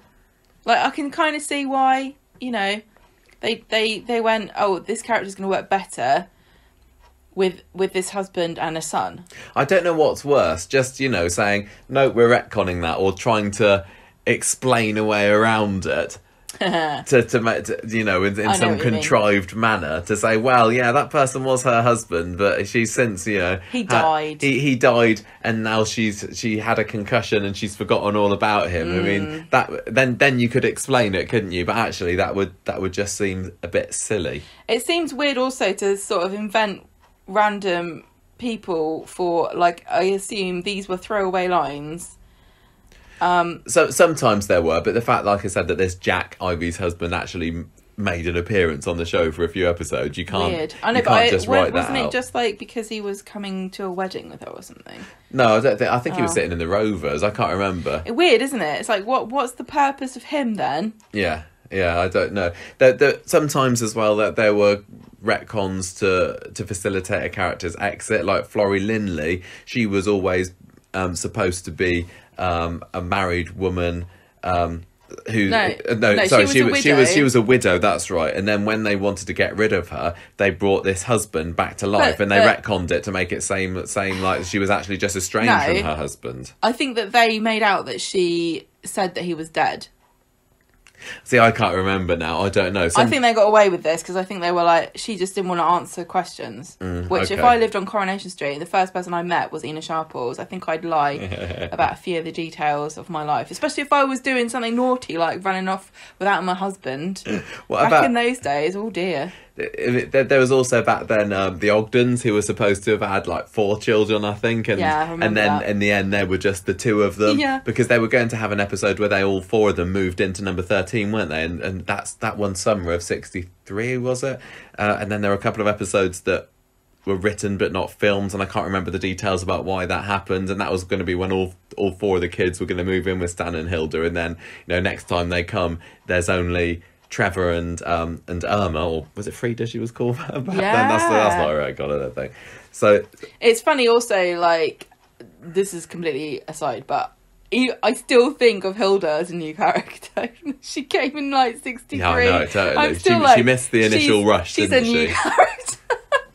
Like, I can kind of see why, They went, oh, this character's going to work better with this husband and a son. I don't know what's worse, just, saying, no, we're retconning that, or trying to explain a way around it. to make, in some contrived manner, to say, well, yeah, that person was her husband, but she's since, he died. He died, and now she had a concussion and she's forgotten all about him. I mean, that then you could explain it, couldn't you? But actually, that would just seem a bit silly. It seems weird also to sort of invent random people for, like, I assume these were throwaway lines. So sometimes there were, but the fact, like I said, that this Jack, Ivy's husband, actually made an appearance on the show for a few episodes, you can't. Weird. I know, just write that out. Wasn't it just like because he was coming to a wedding with her or something? No, I don't think. I think he was sitting in the Rovers. I can't remember. Weird, isn't it? It's like, what's the purpose of him then? Yeah, I don't know. Sometimes as well that there were retcons to facilitate a character's exit, like Florrie Linley. She was always supposed to be a married woman who she was a widow, that's right. And then when they wanted to get rid of her, they brought this husband back to life, and they retconned it to make it same like she was actually just estranged from her husband. I think that they made out that she said that he was dead. See, I can't remember now. I don't know. I think they got away with this because I think they were like, she just didn't want to answer questions. Which, if okay. I lived on Coronation Street, the first person I met was Ina Sharples, I think I'd lie about a few of the details of my life, especially if I was doing something naughty like running off without my husband. Back in those days, oh dear. There was also back then the Ogdens, who were supposed to have had like 4 children, I think, and Yeah, I remember and then that. in the end there were just the 2 of them, Yeah. because they were going to have an episode where they all 4 of them moved into number 13, weren't they? And that one summer of '63, was it? And then there were a couple of episodes that were written but not filmed, and I can't remember the details about why that happened. And that was going to be when all 4 of the kids were going to move in with Stan and Hilda, and then next time they come, there's only Trevor and Irma, or was it Frida she was called back then? That's not right, got it, I think. So it's funny also, like, this is completely aside, but I still think of Hilda as a new character. She came in like 63. yeah, I know, totally. I'm still She missed the initial rush, she's didn't a new she? character.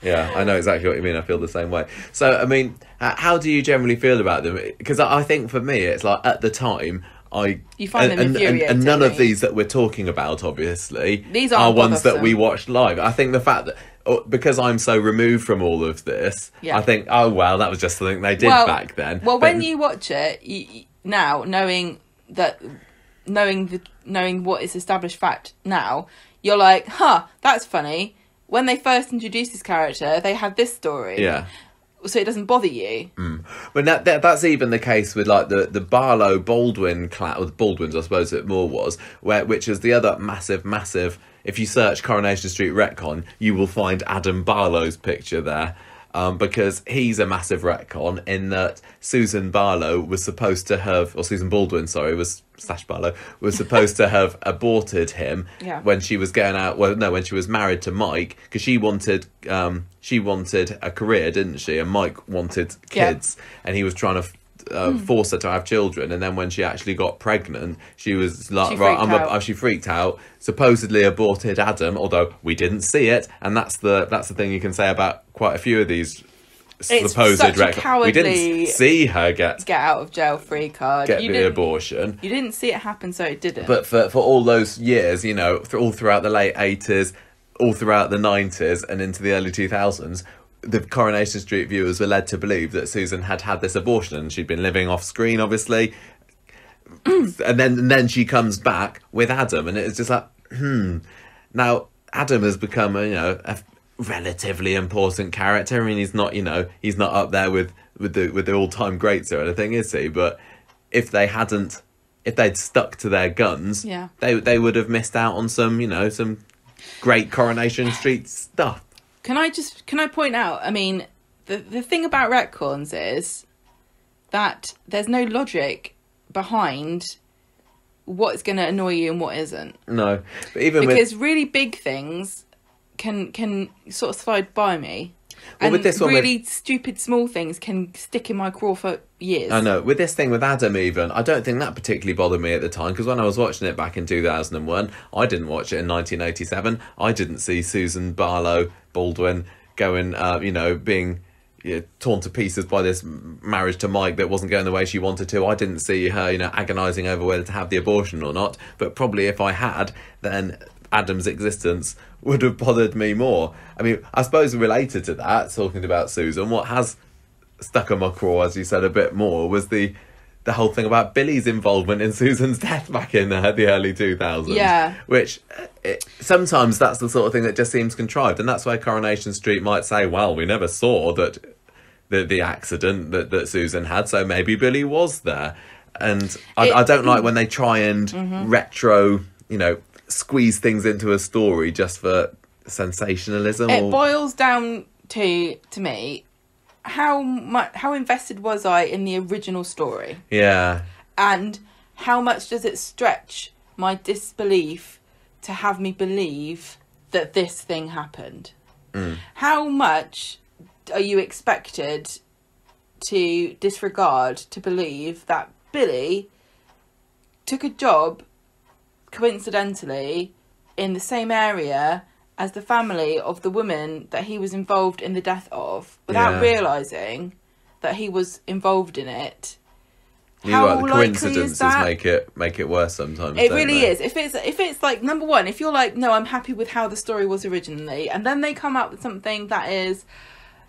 Yeah, I know exactly what you mean. I feel the same way. So, I mean, how do you generally feel about them? Because I think for me, it's like at the time, You find them infuriating. and none of these that we're talking about, obviously, These are aren't ones that we bothersome. watched live. I think the fact that, because I'm so removed from all of this, Yeah. I think, oh, well, that was just something they did back then. Well, But- when you watch it now, knowing what is established fact now, you're like, huh, that's funny. When they first introduced this character, they had this story. Yeah. So it doesn't bother you. But that's even the case with like the Barlow Baldwin clan, or the Baldwins, I suppose it more was, which is the other massive. If you search Coronation Street retcon, you will find Adam Barlow's picture there, because he's a massive retcon in that Susan Barlow was supposed to have, or Susan Baldwin, sorry, was Sash Barlow was supposed to have aborted him when she was going out. Well, no, when she was married to Mike, because she wanted a career, didn't she? And Mike wanted kids, and he was trying to force her to have children. And then when she actually got pregnant, she was like, she freaked out. Supposedly aborted Adam, although we didn't see it. And that's the thing you can say about quite a few of these supposed such a records. We didn't cowardly see her get out of jail free card. the abortion. You didn't see it happen, so it didn't. But for all those years, all throughout the late 80s, all throughout the 90s and into the early 2000s, the Coronation Street viewers were led to believe that Susan had this abortion, and she'd been living off screen, obviously. and then she comes back with Adam, and it's just like, Now, Adam has become a relatively important character. I mean, he's not up there with the all-time greats or anything, is he? But if they'd stuck to their guns, they would have missed out on some great Coronation Street stuff. Can I point out, I mean, the thing about retcons is that there's no logic behind what's going to annoy you and what isn't. No, but because really big things can sort of slide by me. Well, and with this one, really stupid small things can stick in my craw for years. I know. With this thing with Adam, even, I don't think that particularly bothered me at the time, because when I was watching it back in 2001, I didn't watch it in 1987. I didn't see Susan Barlow Baldwin going, being torn to pieces by this marriage to Mike that wasn't going the way she wanted to. I didn't see her, agonising over whether to have the abortion or not. But probably if I had, then Adam's existence would have bothered me more. I mean, I suppose related to that, talking about Susan, what has stuck on my craw, as you said, a bit more was the whole thing about Billy's involvement in Susan's death back in the early 2000s. Yeah. Which, sometimes that's the sort of thing that just seems contrived. And that's why Coronation Street might say, well, we never saw that the accident that Susan had, so maybe Billy was there. And I don't like when they try and retro, squeeze things into a story just for sensationalism. It boils down to me, how invested was I in the original story? Yeah. And how much does it stretch my disbelief to have me believe that this thing happened? How much are you expected to disregard to believe that Billy took a job coincidentally in the same area as the family of the woman that he was involved in the death of, without realising that he was involved in it? How How the likely coincidences is that? make it worse sometimes. It don't really they? is. If it's like, number one, if you're like, no, I'm happy with how the story was originally, and then they come out with something that is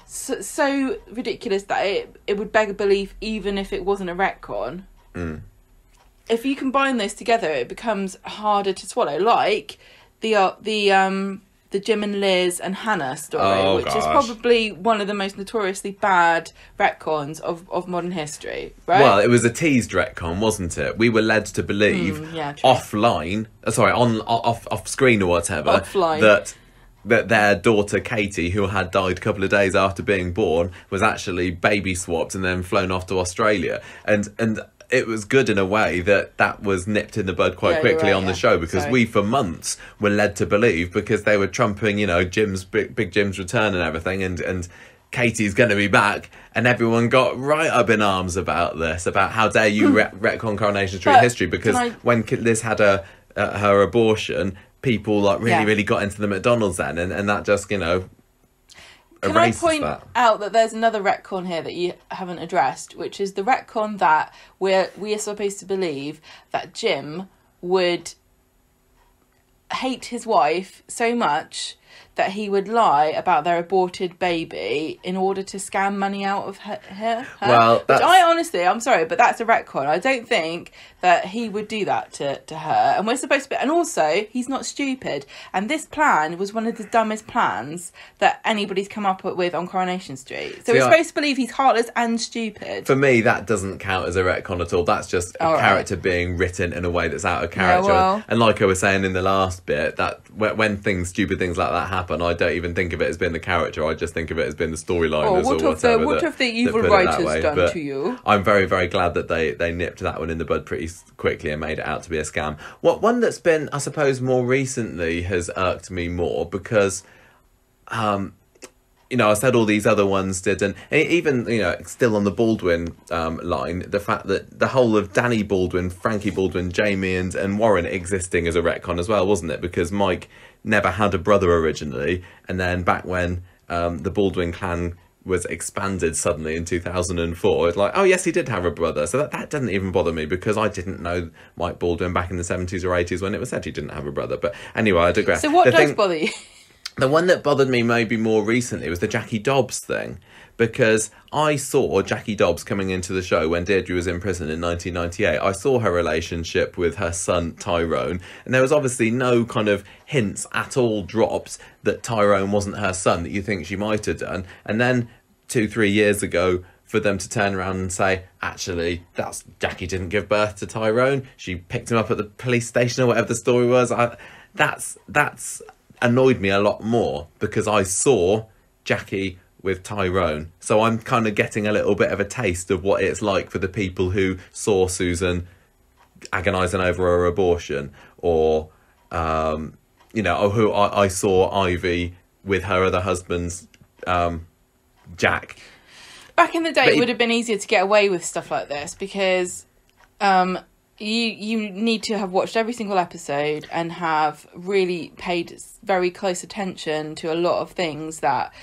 so ridiculous that it would beg a belief, even if it wasn't a retcon. If you combine those together, it becomes harder to swallow. Like the Jim and Liz and Hannah story, which is probably one of the most notoriously bad retcons of modern history, right? Well, it was a teased retcon, wasn't it? We were led to believe offline, off screen or whatever, Offline. that their daughter Katie, who had died a couple of days after being born, was actually baby swapped and then flown off to Australia. And it was good in a way that was nipped in the bud quite quickly on the show, because we for months were led to believe, because they were trumping, Jim's big Jim's return and everything, and Katie's going to be back, and everyone got right up in arms about this, about how dare you retcon Coronation Street history, because when Liz had her abortion, people really got into the McDonald's then, and that just Can I point out that there's another retcon here that you haven't addressed, which is the retcon that we are supposed to believe that Jim would hate his wife so much that he would lie about their aborted baby in order to scam money out of her. Well, which I'm sorry, but that's a retcon. I don't think that he would do that to her. And we're supposed to be, and also, he's not stupid. And this plan was one of the dumbest plans that anybody's come up with on Coronation Street. So we're supposed to believe he's heartless and stupid. For me, that doesn't count as a retcon at all. That's just a character being written in a way that's out of character. Yeah, and like I was saying in the last bit, that when stupid things like that happen, I don't even think of it as being the character. I just think of it as being the storyliners or whatever. What have the evil writers done to you? I'm very, very glad that they nipped that one in the bud pretty quickly and made it out to be a scam. One that's been, I suppose, more recently has irked me more, because I said all these other ones did, and even, still on the Baldwin line, the fact that the whole of Danny Baldwin, Frankie Baldwin, Jamie and Warren existing as a retcon as well, wasn't it? Because Mike never had a brother originally, and then back when the Baldwin clan was expanded suddenly in 2004, it's like, oh yes, he did have a brother. So that doesn't even bother me, because I didn't know Mike Baldwin back in the 70s or 80s when it was said he didn't have a brother. But anyway, I digress. So what does bother you? The one that bothered me maybe more recently was the Jackie Dobbs thing, because I saw Jackie Dobbs coming into the show when Deirdre was in prison in 1998. I saw her relationship with her son Tyrone, and there was obviously no kind of hints at all dropped that Tyrone wasn't her son, that you think she might have done. And then 2-3 years ago, for them to turn around and say, actually, Jackie didn't give birth to Tyrone, she picked him up at the police station or whatever the story was. That's annoyed me a lot more, because I saw Jackie with Tyrone, so I'm kind of getting a little bit of a taste of what it's like for the people who saw Susan agonising over her abortion, or who I saw Ivy with her other husband's Jack. Back in the day, it would have been easier to get away with stuff like this, because you need to have watched every single episode and have really paid very close attention to a lot of things that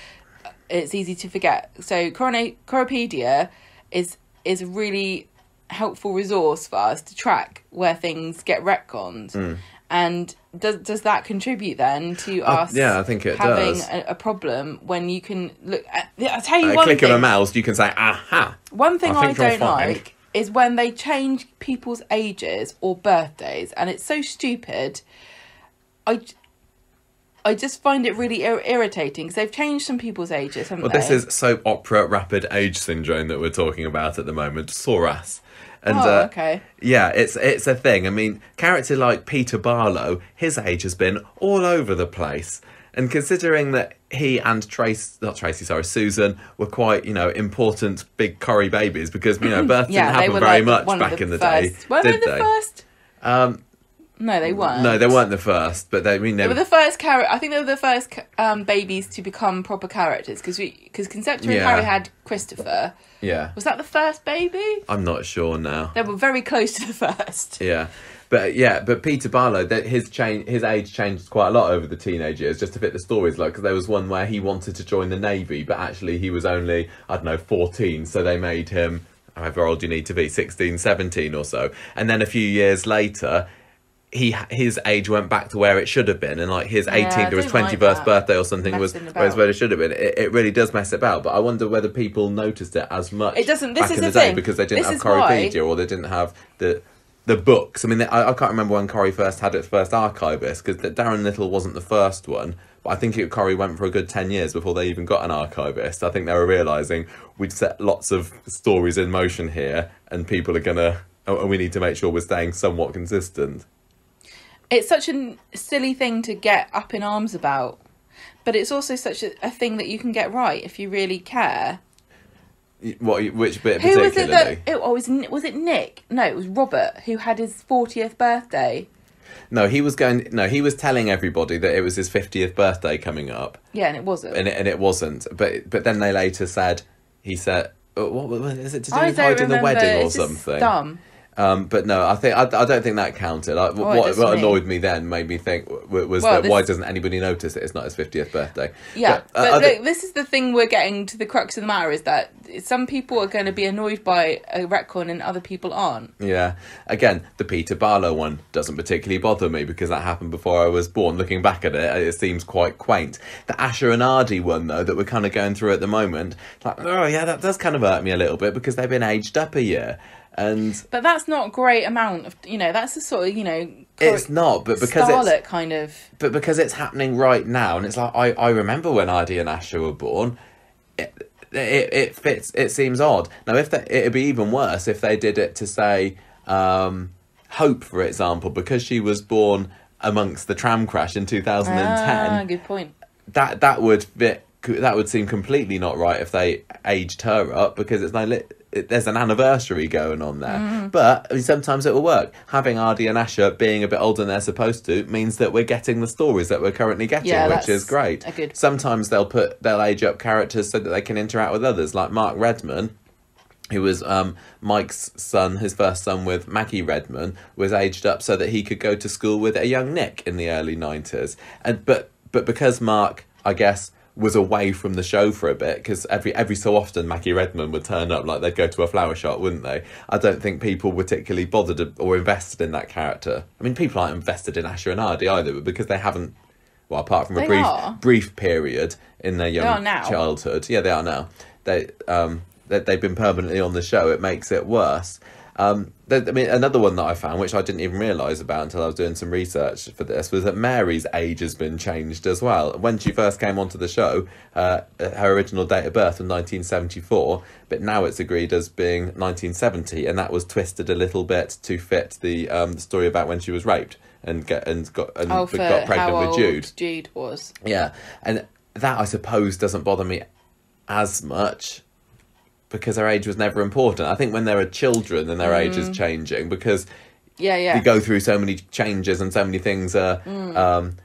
it's easy to forget. So Coropedia is a really helpful resource for us to track where things get retconned. And does that contribute then to us? Yeah, I think it having does. a problem when you can look at, I'll tell you one thing. A click of a mouse, you can say, aha. One thing I don't like is when they change people's ages or birthdays, and it's so stupid. I just find it really irritating, because they've changed some people's ages, haven't they? Well, this is soap opera rapid age syndrome that we're talking about at the moment. SORAS. And, okay. Yeah, it's a thing. I mean, character like Peter Barlow, his age has been all over the place. And considering that he and Susan were quite, important big curry babies, because, birth didn't happen very much back in the day. Were they the first? No, they weren't. No, they weren't the first, but they were the first I think they were the first babies to become proper characters, because Concepta and Harry had Christopher. Yeah. Was that the first baby? I'm not sure now. They were very close to the first. Yeah. But Peter Barlow, his age changed quite a lot over the teenage years, just to fit the stories. Like, because there was one where he wanted to join the Navy, but actually he was only, 14, so they made him however old you need to be, 16, 17 or so. And then a few years later, his age went back to where it should have been, and like his 18th or his 21st birthday or something was where it should have been. It really does mess it about, but I wonder whether people noticed it as much. It doesn't. This back is in the the day thing. because they didn't This have is why- Corriepedia or they didn't have the books. I mean, I can't remember when Corrie first had its first archivist, because Darren Little wasn't the first one, but I think Corrie went for a good 10 years before they even got an archivist. I think they were realising we'd set lots of stories in motion here, and people are gonna, and we need to make sure we're staying somewhat consistent. It's such a silly thing to get up in arms about, but it's also such a thing that you can get right if you really care. Which bit Who was particularly? it that... was it Nick? No, it was Robert, who had his 40th birthday. No, he was telling everybody that it was his 50th birthday coming up. Yeah, and it wasn't. And it wasn't. But then they later said, what is it to do I with don't hiding the remember. wedding or It's just something? dumb. But no, I don't think that counted. What annoyed me then made me think was why doesn't anybody notice that it's not his 50th birthday? Yeah, but look, this is the thing we're getting to the crux of the matter, is that some people are going to be annoyed by a retcon and other people aren't. Yeah. Again, the Peter Barlow one doesn't particularly bother me because that happened before I was born. Looking back at it, it seems quite quaint. The Asher and Ardy one, though, that we're kind of going through at the moment, like, oh yeah, that does kind of hurt me a little bit because they've been aged up a year. But that's not a great amount of, that's a sort of, it's not, but because starlet kind of. But because it's happening right now, and it's like I remember when Ardy and Asher were born. It fits. It seems odd. Now, it'd be even worse if they did it to say Hope, for example, because she was born amongst the tram crash in 2010. Good point. That would seem completely not right if they aged her up, because there's an anniversary going on there. But I mean, sometimes it will work. Having Ardy and Asher being a bit older than they're supposed to means that we're getting the stories that we're currently getting, which is great. Sometimes they'll age up characters so that they can interact with others, like Mark Redman, who was Mike's son, his first son with Maggie Redman, was aged up so that he could go to school with a young Nick in the early 90s. But because Mark, I guess, was away from the show for a bit, because every so often Maggie Redman would turn up, like they'd go to a flower shop, wouldn't they? I don't think people were particularly bothered or invested in that character. I mean, people aren't invested in Asher and Ardy either, but because they haven't, well, apart from a brief period in their young childhood. Yeah, they are now. They've been permanently on the show. It makes it worse. I mean, another one that I found, which I didn't even realise about until I was doing some research for this, was that Mary's age has been changed as well. When she first came onto the show, her original date of birth was 1974, but now it's agreed as being 1970, and that was twisted a little bit to fit the story about when she was raped and got pregnant with Jude. Jude was. Yeah, and that, I suppose, doesn't bother me as much, because their age was never important. I think when there are children, then their age is changing, because you go through so many changes and so many things are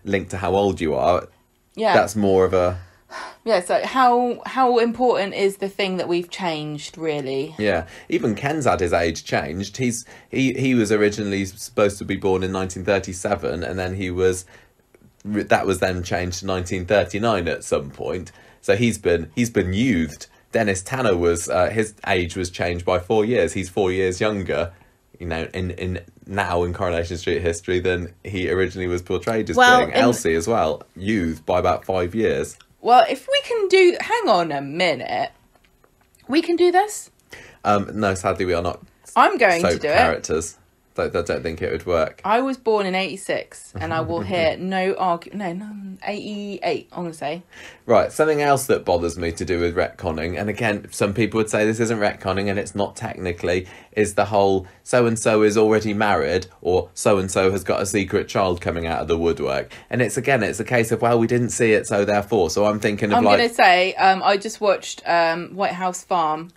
linked to how old you are. Yeah, that's more of a. Yeah, so how important is the thing that we've changed, really? Yeah, even Ken's had his age changed. He was originally supposed to be born in 1937, and then that was then changed to 1939 at some point. So he's been youthed. Dennis Tanner was his age was changed by 4 years. He's 4 years younger, in Coronation Street history than he originally was portrayed as being. Elsie as well, youth by about 5 years. Well, if we can hang on a minute, we can do this. No, sadly we are not. I'm going to do characters. I don't think it would work. I was born in 86, and I will hear no argument. No, 88, I'm going to say. Right, something else that bothers me to do with retconning, and again, some people would say this isn't retconning, and it's not technically, is the whole so-and-so is already married, or so-and-so has got a secret child coming out of the woodwork. And it's a case of, well, we didn't see it, so therefore. So I'm thinking of I'm going to say, I just watched White House Farm,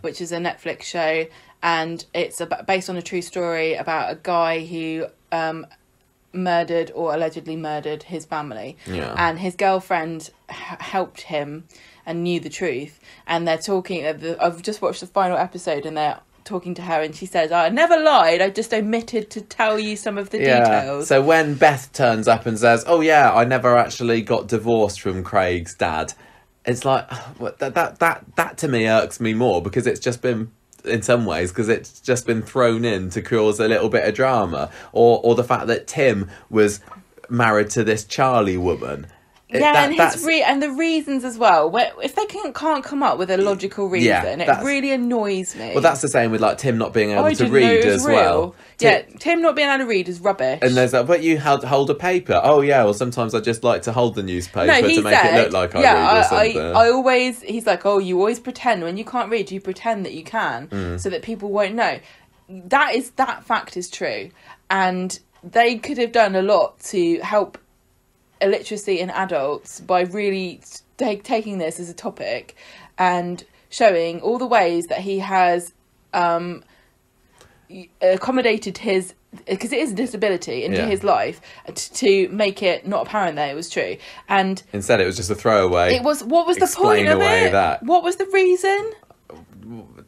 which is a Netflix show, and it's based on a true story about a guy who murdered or allegedly murdered his family. Yeah. And his girlfriend helped him and knew the truth. And they're talking, I've just watched the final episode, and they're talking to her, and she says, I never lied, I just omitted to tell you some of the details. So when Beth turns up and says, oh yeah, I never actually got divorced from Craig's dad, it's like, that to me irks me more, because it's just been in some ways, because it's just been thrown in to cause a little bit of drama, or the fact that Tim was married to this Charlie woman. And the reasons as well. If they can't come up with a logical reason, it really annoys me. Well, that's the same with like Tim not being able to read as well. Tim not being able to read is rubbish. And there's but you hold a paper. Oh yeah, well sometimes I just like to hold the newspaper to make it look like I read or something. He's like, oh, you always pretend when you can't read, you pretend that you can, so that people won't know. That fact is true, and they could have done a lot to help illiteracy in adults by really taking this as a topic and showing all the ways that he has accommodated his, because it is a disability, into his life to make it not apparent that it was true. And instead it was just a throwaway. What was the point of it? What was the reason?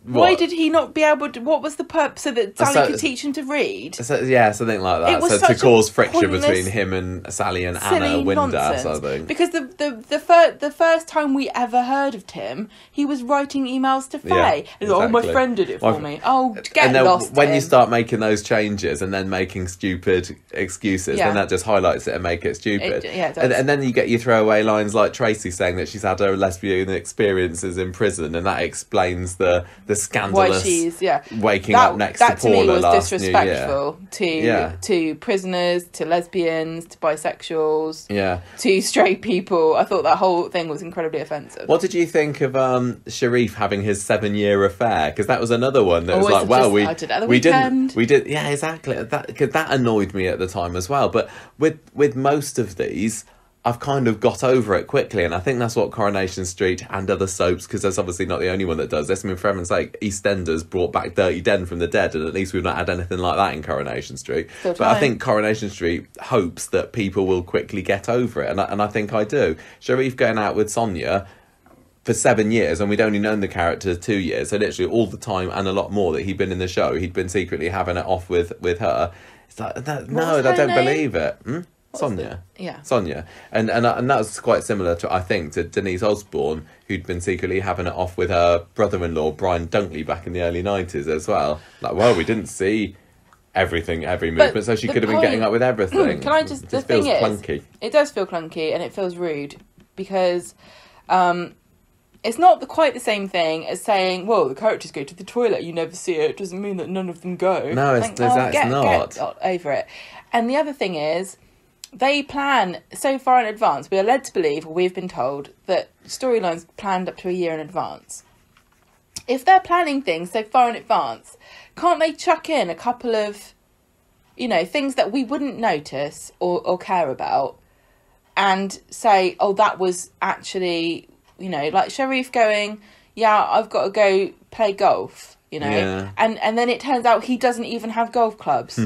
Why did he not be able to? What was the purpose, so that Sally could teach him to read? Something like that. So to cause friction between him and Sally and Anna Windass, I think. Because the first time we ever heard of Tim, he was writing emails to Faye. Oh, my friend did it for me. Oh, get lost. When you start making those changes and then making stupid excuses, then that just highlights it and make it stupid. It does. And then you get your throwaway lines like Tracy saying that she's had her lesbian experiences in prison, and that explains the scandalous waking up next to Paula last New Year. That to me was disrespectful to prisoners, to lesbians, to bisexuals, to straight people. I thought that whole thing was incredibly offensive. What did you think of Sharif having his 7-year affair? Because that was another one that was like, well, we did, yeah, exactly. That annoyed me at the time as well. But with most of these, I've kind of got over it quickly, and I think that's what Coronation Street and other soaps, because that's obviously not the only one that does this. I mean, for heaven's sake, EastEnders brought back Dirty Den from the dead, and at least we've not had anything like that in Coronation Street. But I think Coronation Street hopes that people will quickly get over it, and I think I do. Sharif going out with Sonia for 7 years, and we'd only known the character 2 years, so literally all the time and a lot more that he'd been in the show, he'd been secretly having it off with her. It's like, I don't believe it. Sonia. Sonia. And that was quite similar to, I think, to Denise Osborne, who'd been secretly having it off with her brother-in-law, Brian Dunkley, back in the early 90s as well. Like, well, we didn't see every movement, so she could have been getting up with everything. Can I just... The thing is, clunky. It does feel clunky, and it feels rude, because it's not quite the same thing as saying, well, the characters go to the toilet, you never see it doesn't mean that none of them go. No, that's not. Get over it. And the other thing is, they plan so far in advance. We are led to believe, or we've been told, that storylines planned up to a year in advance. If they're planning things so far in advance, can't they chuck in a couple of, things that we wouldn't notice or care about, and say, oh, that was actually, like Sharif going, yeah, I've got to go play golf. And then it turns out he doesn't even have golf clubs,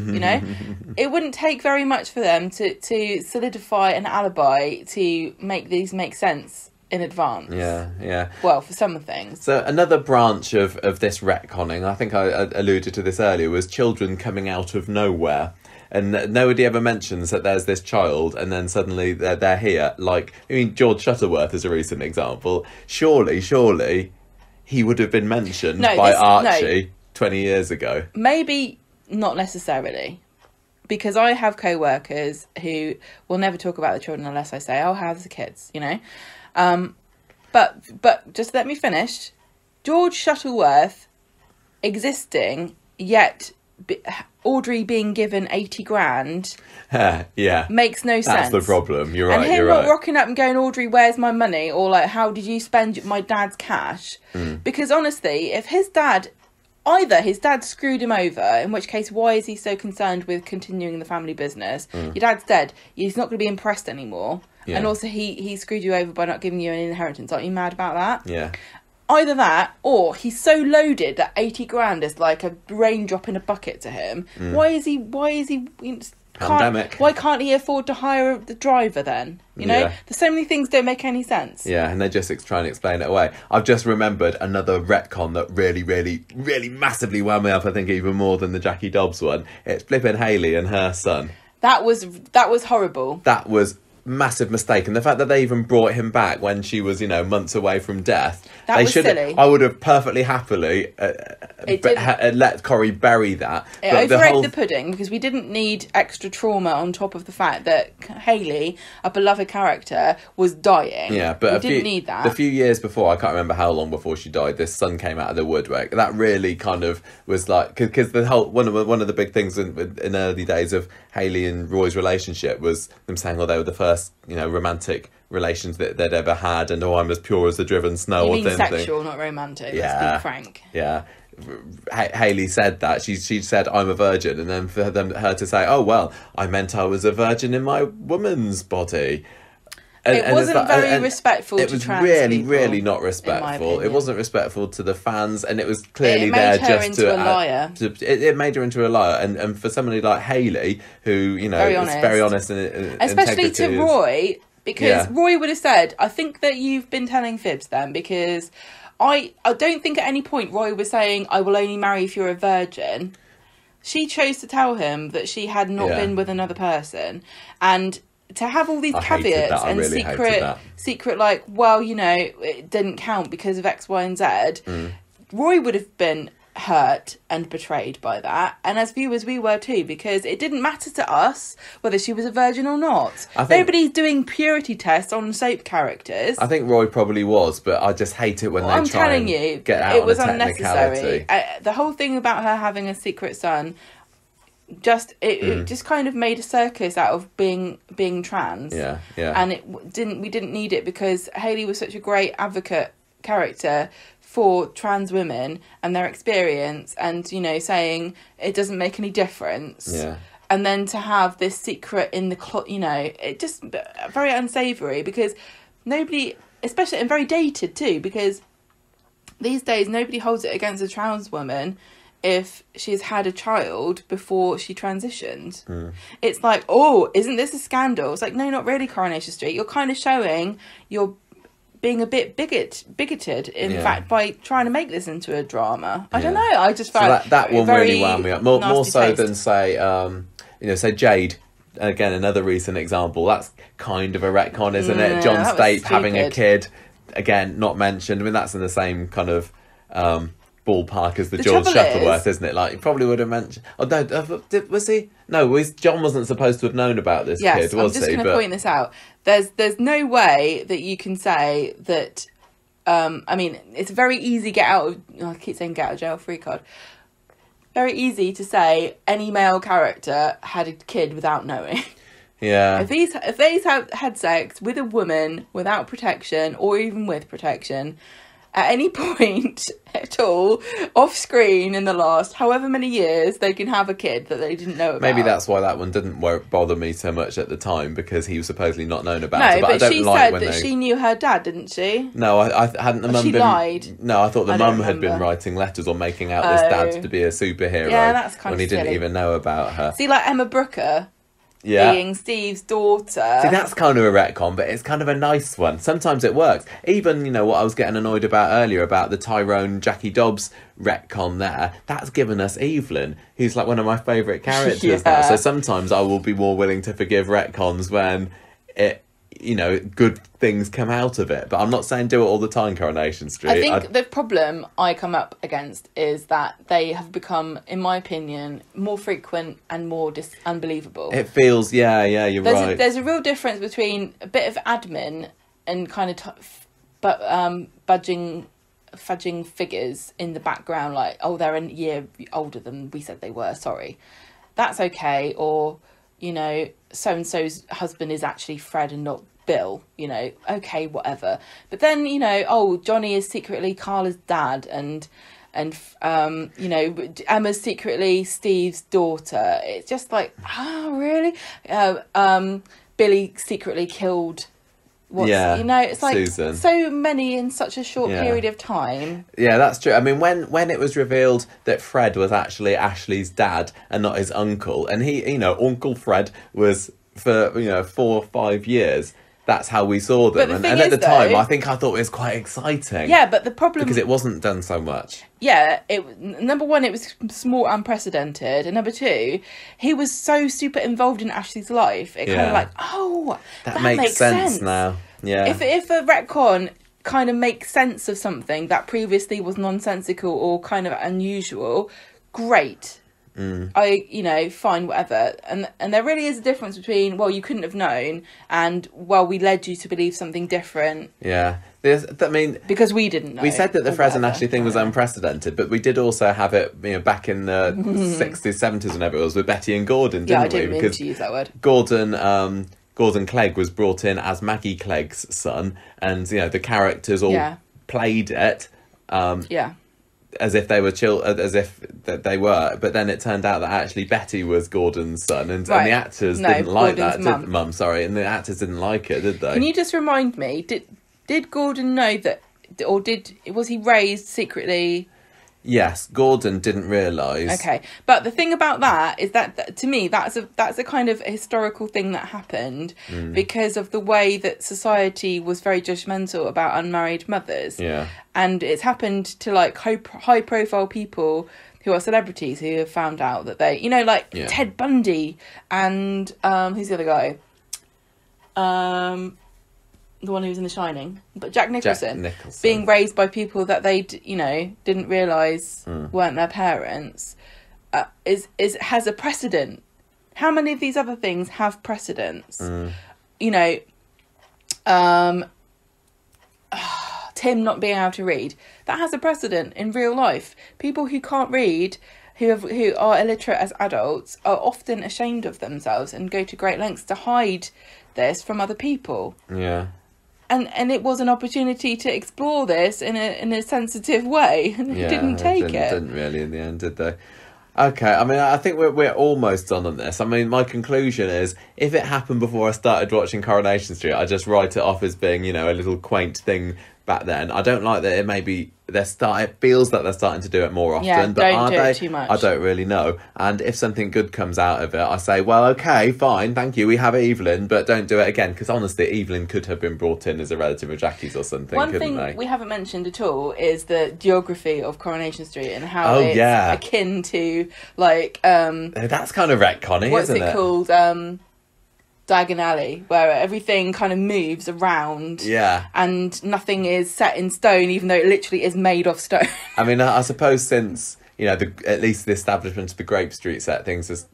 It wouldn't take very much for them to solidify an alibi to make these make sense in advance. Yeah. Well, for some things. So another branch of this retconning, I think I alluded to this earlier, was children coming out of nowhere. And nobody ever mentions that there's this child, and then suddenly they're here. Like, George Shuttleworth is a recent example. Surely... he would have been mentioned by Archie 20 years ago. Maybe not necessarily. Because I have co-workers who will never talk about the children unless I say, oh, how's the kids, But just let me finish. George Shuttleworth existing, yet Audrey being given 80 grand makes no sense. That's the problem. You're right. And him not rocking up and going, Audrey, where's my money? Or like, how did you spend my dad's cash? Because honestly, if either his dad screwed him over, in which case, why is he so concerned with continuing the family business? Your dad's dead. He's not going to be impressed anymore. Yeah. And also, he screwed you over by not giving you an inheritance. Aren't you mad about that? Yeah. Either that, or he's so loaded that 80 grand is like a raindrop in a bucket to him. Why is he pandemic. Why can't he afford to hire the driver then? There's so many things don't make any sense. Yeah, and they just try and explain it away. I've just remembered another retcon that really, really, really massively wound me up, I think even more than the Jackie Dobbs one. It's Flippin' Hayley and her son. That was horrible. That was massive mistake. And the fact that they even brought him back when she was, you know, months away from death, That they was should. silly. I would have perfectly happily let Corrie bury that. It But overrated the pudding because we didn't need extra trauma on top of the fact that Hayley, a beloved character, was dying. Yeah, but we didn't need that. A few years before, I can't remember how long before she died, this son came out of the woodwork. That really kind of was like, because the whole one of the big things in early days of Hayley and Roy's relationship was them saying, oh, they were the first, you know, romantic relations that they'd ever had, and oh, I'm as pure as the driven snow. You or mean thin sexual, thing. not romantic. Yeah. Let's be frank. Yeah. Hayley said that she said I'm a virgin, and then for her to say, oh well, I meant I was a virgin in my woman's body. It wasn't very respectful to trans really, people, really not in my respectful. It opinion. wasn't respectful to the fans, and it was clearly It made there her just into to a liar. It made her into a liar, and for somebody like Hayley, who, you know, Very is honest. very honest and Especially integrity to is- Roy, because Yeah. Roy would have said, I think that you've been telling fibs then, because I don't think at any point Roy was saying, I will only marry if you're a virgin. She chose to tell him that she had not Yeah. been with another person, and to have all these I hated caveats that. I and really hated secret like, well, you know, it didn't count because of X, Y, and Z. Mm. Roy would have been hurt and betrayed by that, and as viewers we were too, because it didn't matter to us whether she was a virgin or not. I think- Nobody's doing purity tests on soap characters. I think Roy probably was, but I just hate it when Well, they I'm try telling and you, get out it was on a unnecessary. technicality. The whole thing about her having a secret son, it just kind of made a circus out of being trans. Yeah, yeah. And we didn't need it, because Hayley was such a great advocate character for trans women and their experience, and, you know, saying it doesn't make any difference. Yeah. And then to have this secret in the you know, it just very unsavoury, because nobody, especially, and very dated too, because these days nobody holds it against a trans woman if she's had a child before she transitioned. It's like, oh, isn't this a scandal? It's like, no, not really, Coronation Street. You're kind of showing you're being a bit bigoted, in fact, by trying to make this into a drama. I don't know. I just So found that one very really wound me up. More nasty so taste. than say, say Jade. Again, another recent example. That's kind of a retcon, isn't Yeah, it? John that was Stape having a stupid. kid. Again, not mentioned. I mean, that's in the same kind of ballpark as the The George trouble Shuttleworth, is- isn't it? Like, he probably would have mentioned. Oh no, was he? No, John wasn't supposed to have known about this Yes, kid, was I'm just he? going to point this out. There's no way that you can say that. I mean, it's very easy I keep saying get out of jail free card. Very easy to say any male character had a kid without knowing. Yeah. If they had sex with a woman without protection, or even with protection, at any point at all, off screen in the last however many years, they can have a kid that they didn't know about. Maybe that's why that one didn't bother me so much at the time, because he was supposedly not known about No, it. But I but don't she like said when that they... she knew her dad, didn't she? No, I hadn't the Oh, mum she been... lied? No, I thought the I don't mum had been remember. writing letters or making out this Oh. dad to be a superhero. Yeah, that's kind when of he didn't silly. even know about her. See, like Emma Brooker Yeah. being Steve's daughter. See, that's kind of a retcon, but it's kind of a nice one. Sometimes it works. Even, what I was getting annoyed about earlier, about the Tyrone Jackie Dobbs retcon there, that's given us Evelyn, who's like one of my favourite characters now. Yeah. So sometimes I will be more willing to forgive retcons when good things come out of it. But I'm not saying do it all the time, Coronation Street. I think the problem I come up against is that they have become, in my opinion, more frequent and more unbelievable. It feels, you're right. There's a real difference between a bit of admin and kind of fudging figures in the background, like, oh, they're a year older than we said they were, sorry. That's okay. Or, so-and-so's husband is actually Fred and not Bill, okay, whatever. But then, Johnny is secretly Carla's dad, and Emma's secretly Steve's daughter. It's just like, really? Billy secretly killed it's like Susan. so many in such a short Yeah. period of time. Yeah, that's true. I mean, when it was revealed that Fred was actually Ashley's dad and not his uncle, and he, Uncle Fred was for 4 or 5 years that's how we saw them. But the And, thing and at is, the time, though- I think I thought it was quite exciting. Yeah, but the problem... Because it wasn't done so much. Yeah, number one, it was more unprecedented. And number two, he was so super involved in Ashley's life. It kind Yeah. of like, oh, That makes sense now. Yeah. If a retcon kind of makes sense of something that previously was nonsensical or kind of unusual, great. Fine, whatever. And there really is a difference between, well, you couldn't have known, and, well, we led you to believe something different. Yeah. Because we didn't know. We said that the or Fres and whatever. Ashley thing was unprecedented, but we did also have it, back in the 60s, 70s, whenever it was, with Betty and Gordon, didn't Yeah, I we? didn't mean Because to use that word. Gordon Clegg was brought in as Maggie Clegg's son, and the characters all played it as if they were as if that they were, but then it turned out that actually Betty was Gordon's son, and the actors didn't like Gordon's that. Mum, sorry, and the actors didn't like it, did they? Can you just remind me? Did Gordon know that, or was he raised secretly? Yes, Gordon didn't realise. Okay, but the thing about that is that to me that's a kind of historical thing that happened because of the way that society was very judgmental about unmarried mothers. Yeah, and it's happened to like high profile people who are celebrities who have found out that they, Ted Bundy and who's the other guy? The one who was in The Shining, but Jack Nicholson, being raised by people that they, didn't realise weren't their parents, has a precedent. How many of these other things have precedents? Tim not being able to read, that has a precedent in real life. People who can't read, who are illiterate as adults, are often ashamed of themselves and go to great lengths to hide this from other people. Yeah. And it was an opportunity to explore this in a sensitive way, and they didn't take it. Didn't really in the end, did they? Okay, I think we're almost done on this. My conclusion is, if it happened before I started watching Coronation Street, I just write it off as being, a little quaint thing back then. I don't like that it maybe it feels like they're starting to do it more often, but don't are do they? it too much. I don't really know. And if something good comes out of it, I say, well, okay, fine, thank you, we have Evelyn, but don't do it again, because honestly, Evelyn could have been brought in as a relative of Jackie's or something, One couldn't thing they? we haven't mentioned at all is the geography of Coronation Street and how it's akin to, like... that's kind of retconning, isn't it? What's it called? Diagon Alley, where everything kind of moves around, and nothing is set in stone, even though it literally is made of stone. I suppose since at least the establishment of the Grape Street set, things has.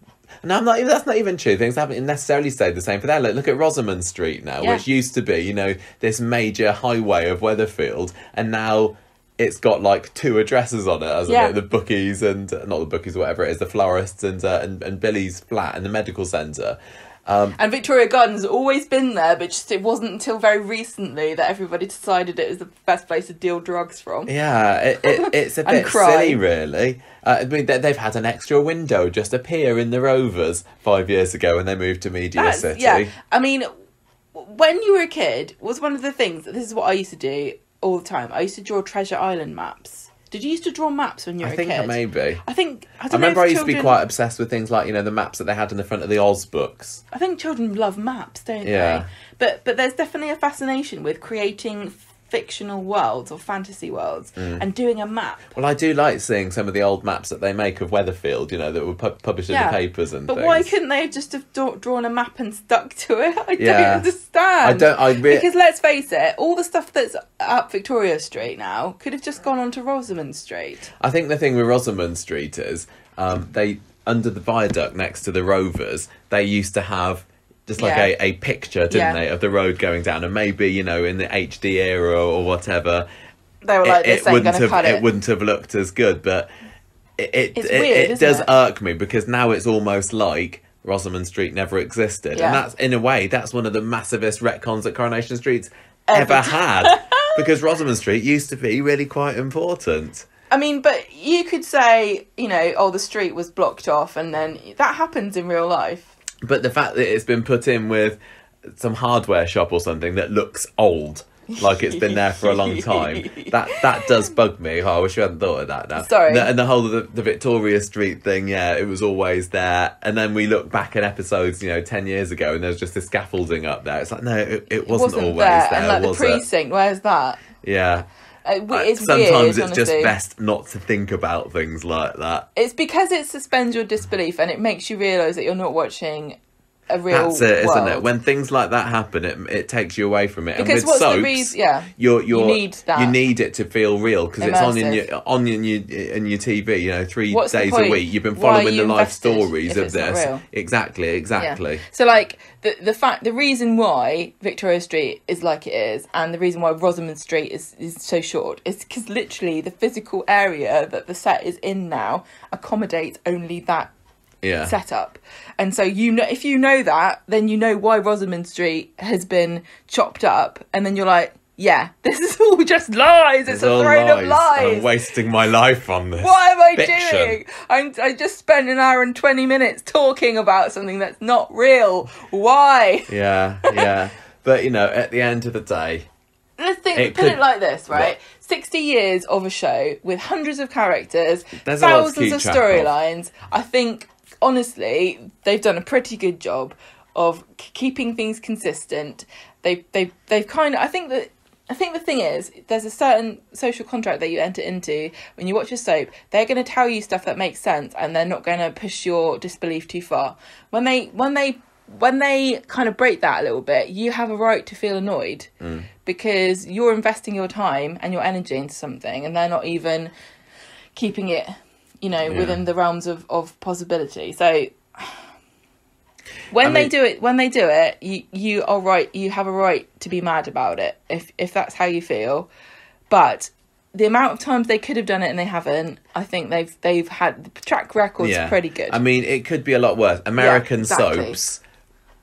No, that's not even true. Things haven't necessarily stayed the same for there. Look at Rosamond Street now, which used to be this major highway of Weatherfield, and now it's got like 2 addresses on it, hasn't it? The Bookies and not the Bookies, whatever it is, the Florists and Billy's flat and the medical centre. And Victoria Gardens has always been there, but just it wasn't until very recently that everybody decided it was the best place to deal drugs from. Yeah, it's a bit silly, really. They've had an extra window just appear in the Rovers 5 years ago when they moved to Media City. Yeah, when you were a kid, was one of the things, this is what I used to do all the time. I used to draw Treasure Island maps. Did you used to draw maps when you were a kid? I think maybe. I remember I used to be quite obsessed with things like, the maps that they had in the front of the Oz books. I think children love maps, don't they? But there's definitely a fascination with creating fictional worlds or fantasy worlds and doing a map. Well, I do like seeing some of the old maps that they make of Weatherfield, that were published in the papers and things. But why couldn't they just have drawn a map and stuck to it? I don't understand. Because let's face it, all the stuff that's up Victoria Street now could have just gone onto Rosamond Street. I think the thing with Rosamond Street is they under the viaduct next to the Rovers, they used to have just like a picture, didn't they, of the road going down, and maybe in the HD era or whatever, they were like, it wouldn't have looked as good. But it does irk me, because now it's almost like Rosamond Street never existed, and that's in a way that's one of the massivest retcons that Coronation Street's ever had, because Rosamond Street used to be really quite important. But you could say, the street was blocked off, and then that happens in real life. But the fact that it's been put in with some hardware shop or something that looks old, like it's been there for a long time. That does bug me. Oh, I wish you hadn't thought of that now. Sorry. And the whole of the Victoria Street thing, yeah, it was always there. And then we look back at episodes, 10 years ago, and there's just this scaffolding up there. It's like, no, it wasn't always there. And like was the precinct, where's that? Yeah. It's sometimes weird, it's just honestly. best not to think about things like that. It's because it suspends your disbelief and it makes you realise that you're not watching a real That's it, world. isn't it? When things like that happen, it takes you away from it. Because and with what's soaps, the reason? Yeah, you need that. You need it to feel real because it's on in Immersive. your TV. 3 What's the days a point? week. You've been Why are following you the life invested stories if of it's not this. real? Exactly. Yeah. So like the reason why Victoria Street is like it is, and the reason why Rosamund Street is so short, is because literally the physical area that the set is in now accommodates only that setup. And so if you know that, then you know why Rosamund Street has been chopped up, and then you're like, yeah, this is all just lies. It's a throne of lies. I'm wasting my life on this. What am I fiction. doing? I just spent an hour and 20 minutes talking about something that's not real. Why? Yeah. But at the end of the day, Let's put it like this, right? 60 years of a show with hundreds of characters, There's a lot to thousands keep of track of. storylines. I think, honestly, they've done a pretty good job of keeping things consistent. They've kind of, I think the thing is, there's a certain social contract that you enter into when you watch a soap. They're going to tell you stuff that makes sense, and they're not going to push your disbelief too far. When they kind of break that a little bit, you have a right to feel annoyed because you're investing your time and your energy into something, and they're not even keeping it, within the realms of possibility. So when they do it, you are right. You have a right to be mad about it if that's how you feel. But the amount of times they could have done it and they haven't, I think they've had the track record's pretty good. I mean, it could be a lot worse. American soaps,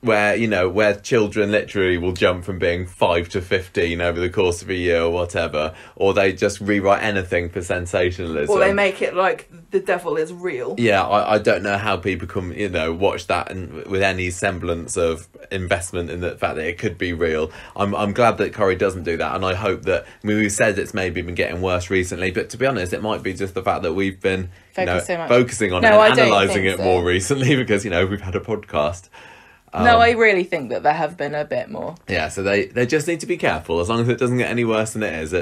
where children literally will jump from being 5 to 15 over the course of a year or whatever, or they just rewrite anything for sensationalism. Or they make it like the devil is real. Yeah, I don't know how people can, watch that and with any semblance of investment in the fact that it could be real. I'm glad that Corrie doesn't do that, and I hope that, we've said it's maybe been getting worse recently, but to be honest, it might be just the fact that we've been focusing on it and analysing it more recently because, we've had a podcast. No, I really think that there have been a bit more. Yeah, so they just need to be careful. As long as it doesn't get any worse than it is,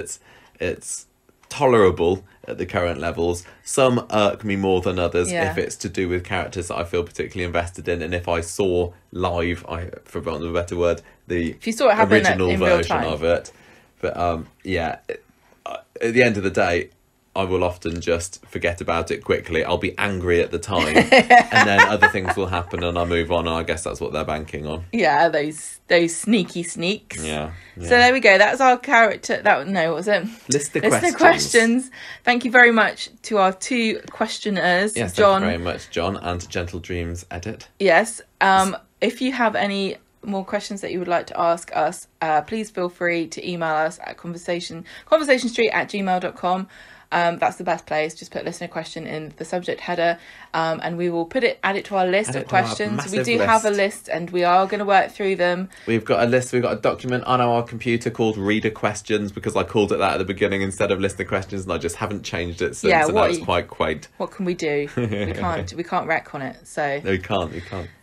it's tolerable at the current levels. Some irk me more than others if it's to do with characters that I feel particularly invested in, and if I saw live, for want of a better word, if you saw it happen original in version real time. of it. But at the end of the day, I will often just forget about it quickly. I'll be angry at the time, and then other things will happen, and I'll move on. And I guess that's what they're banking on. Yeah, those sneaky sneaks. Yeah. So there we go. That's our character. What was it? List the questions. Thank you very much to our 2 questioners, yes, John. Thank you very much, John, and Gentle Dreams Edit. Yes. If you have any more questions that you would like to ask us, please feel free to email us at conversationstreet@gmail.com. That's the best place. Just put listener question in the subject header, and we will add it to our list of questions. We do have a list, and we are going to work through them. We've got a list. We've got a document on our computer called Reader Questions, because I called it that at the beginning instead of listener questions, and I just haven't changed it since. And that's quite quaint. What can we do? We can't wreck on it. So no, we can't.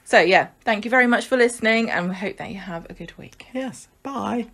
So yeah, thank you very much for listening, and we hope that you have a good week. Yes. Bye.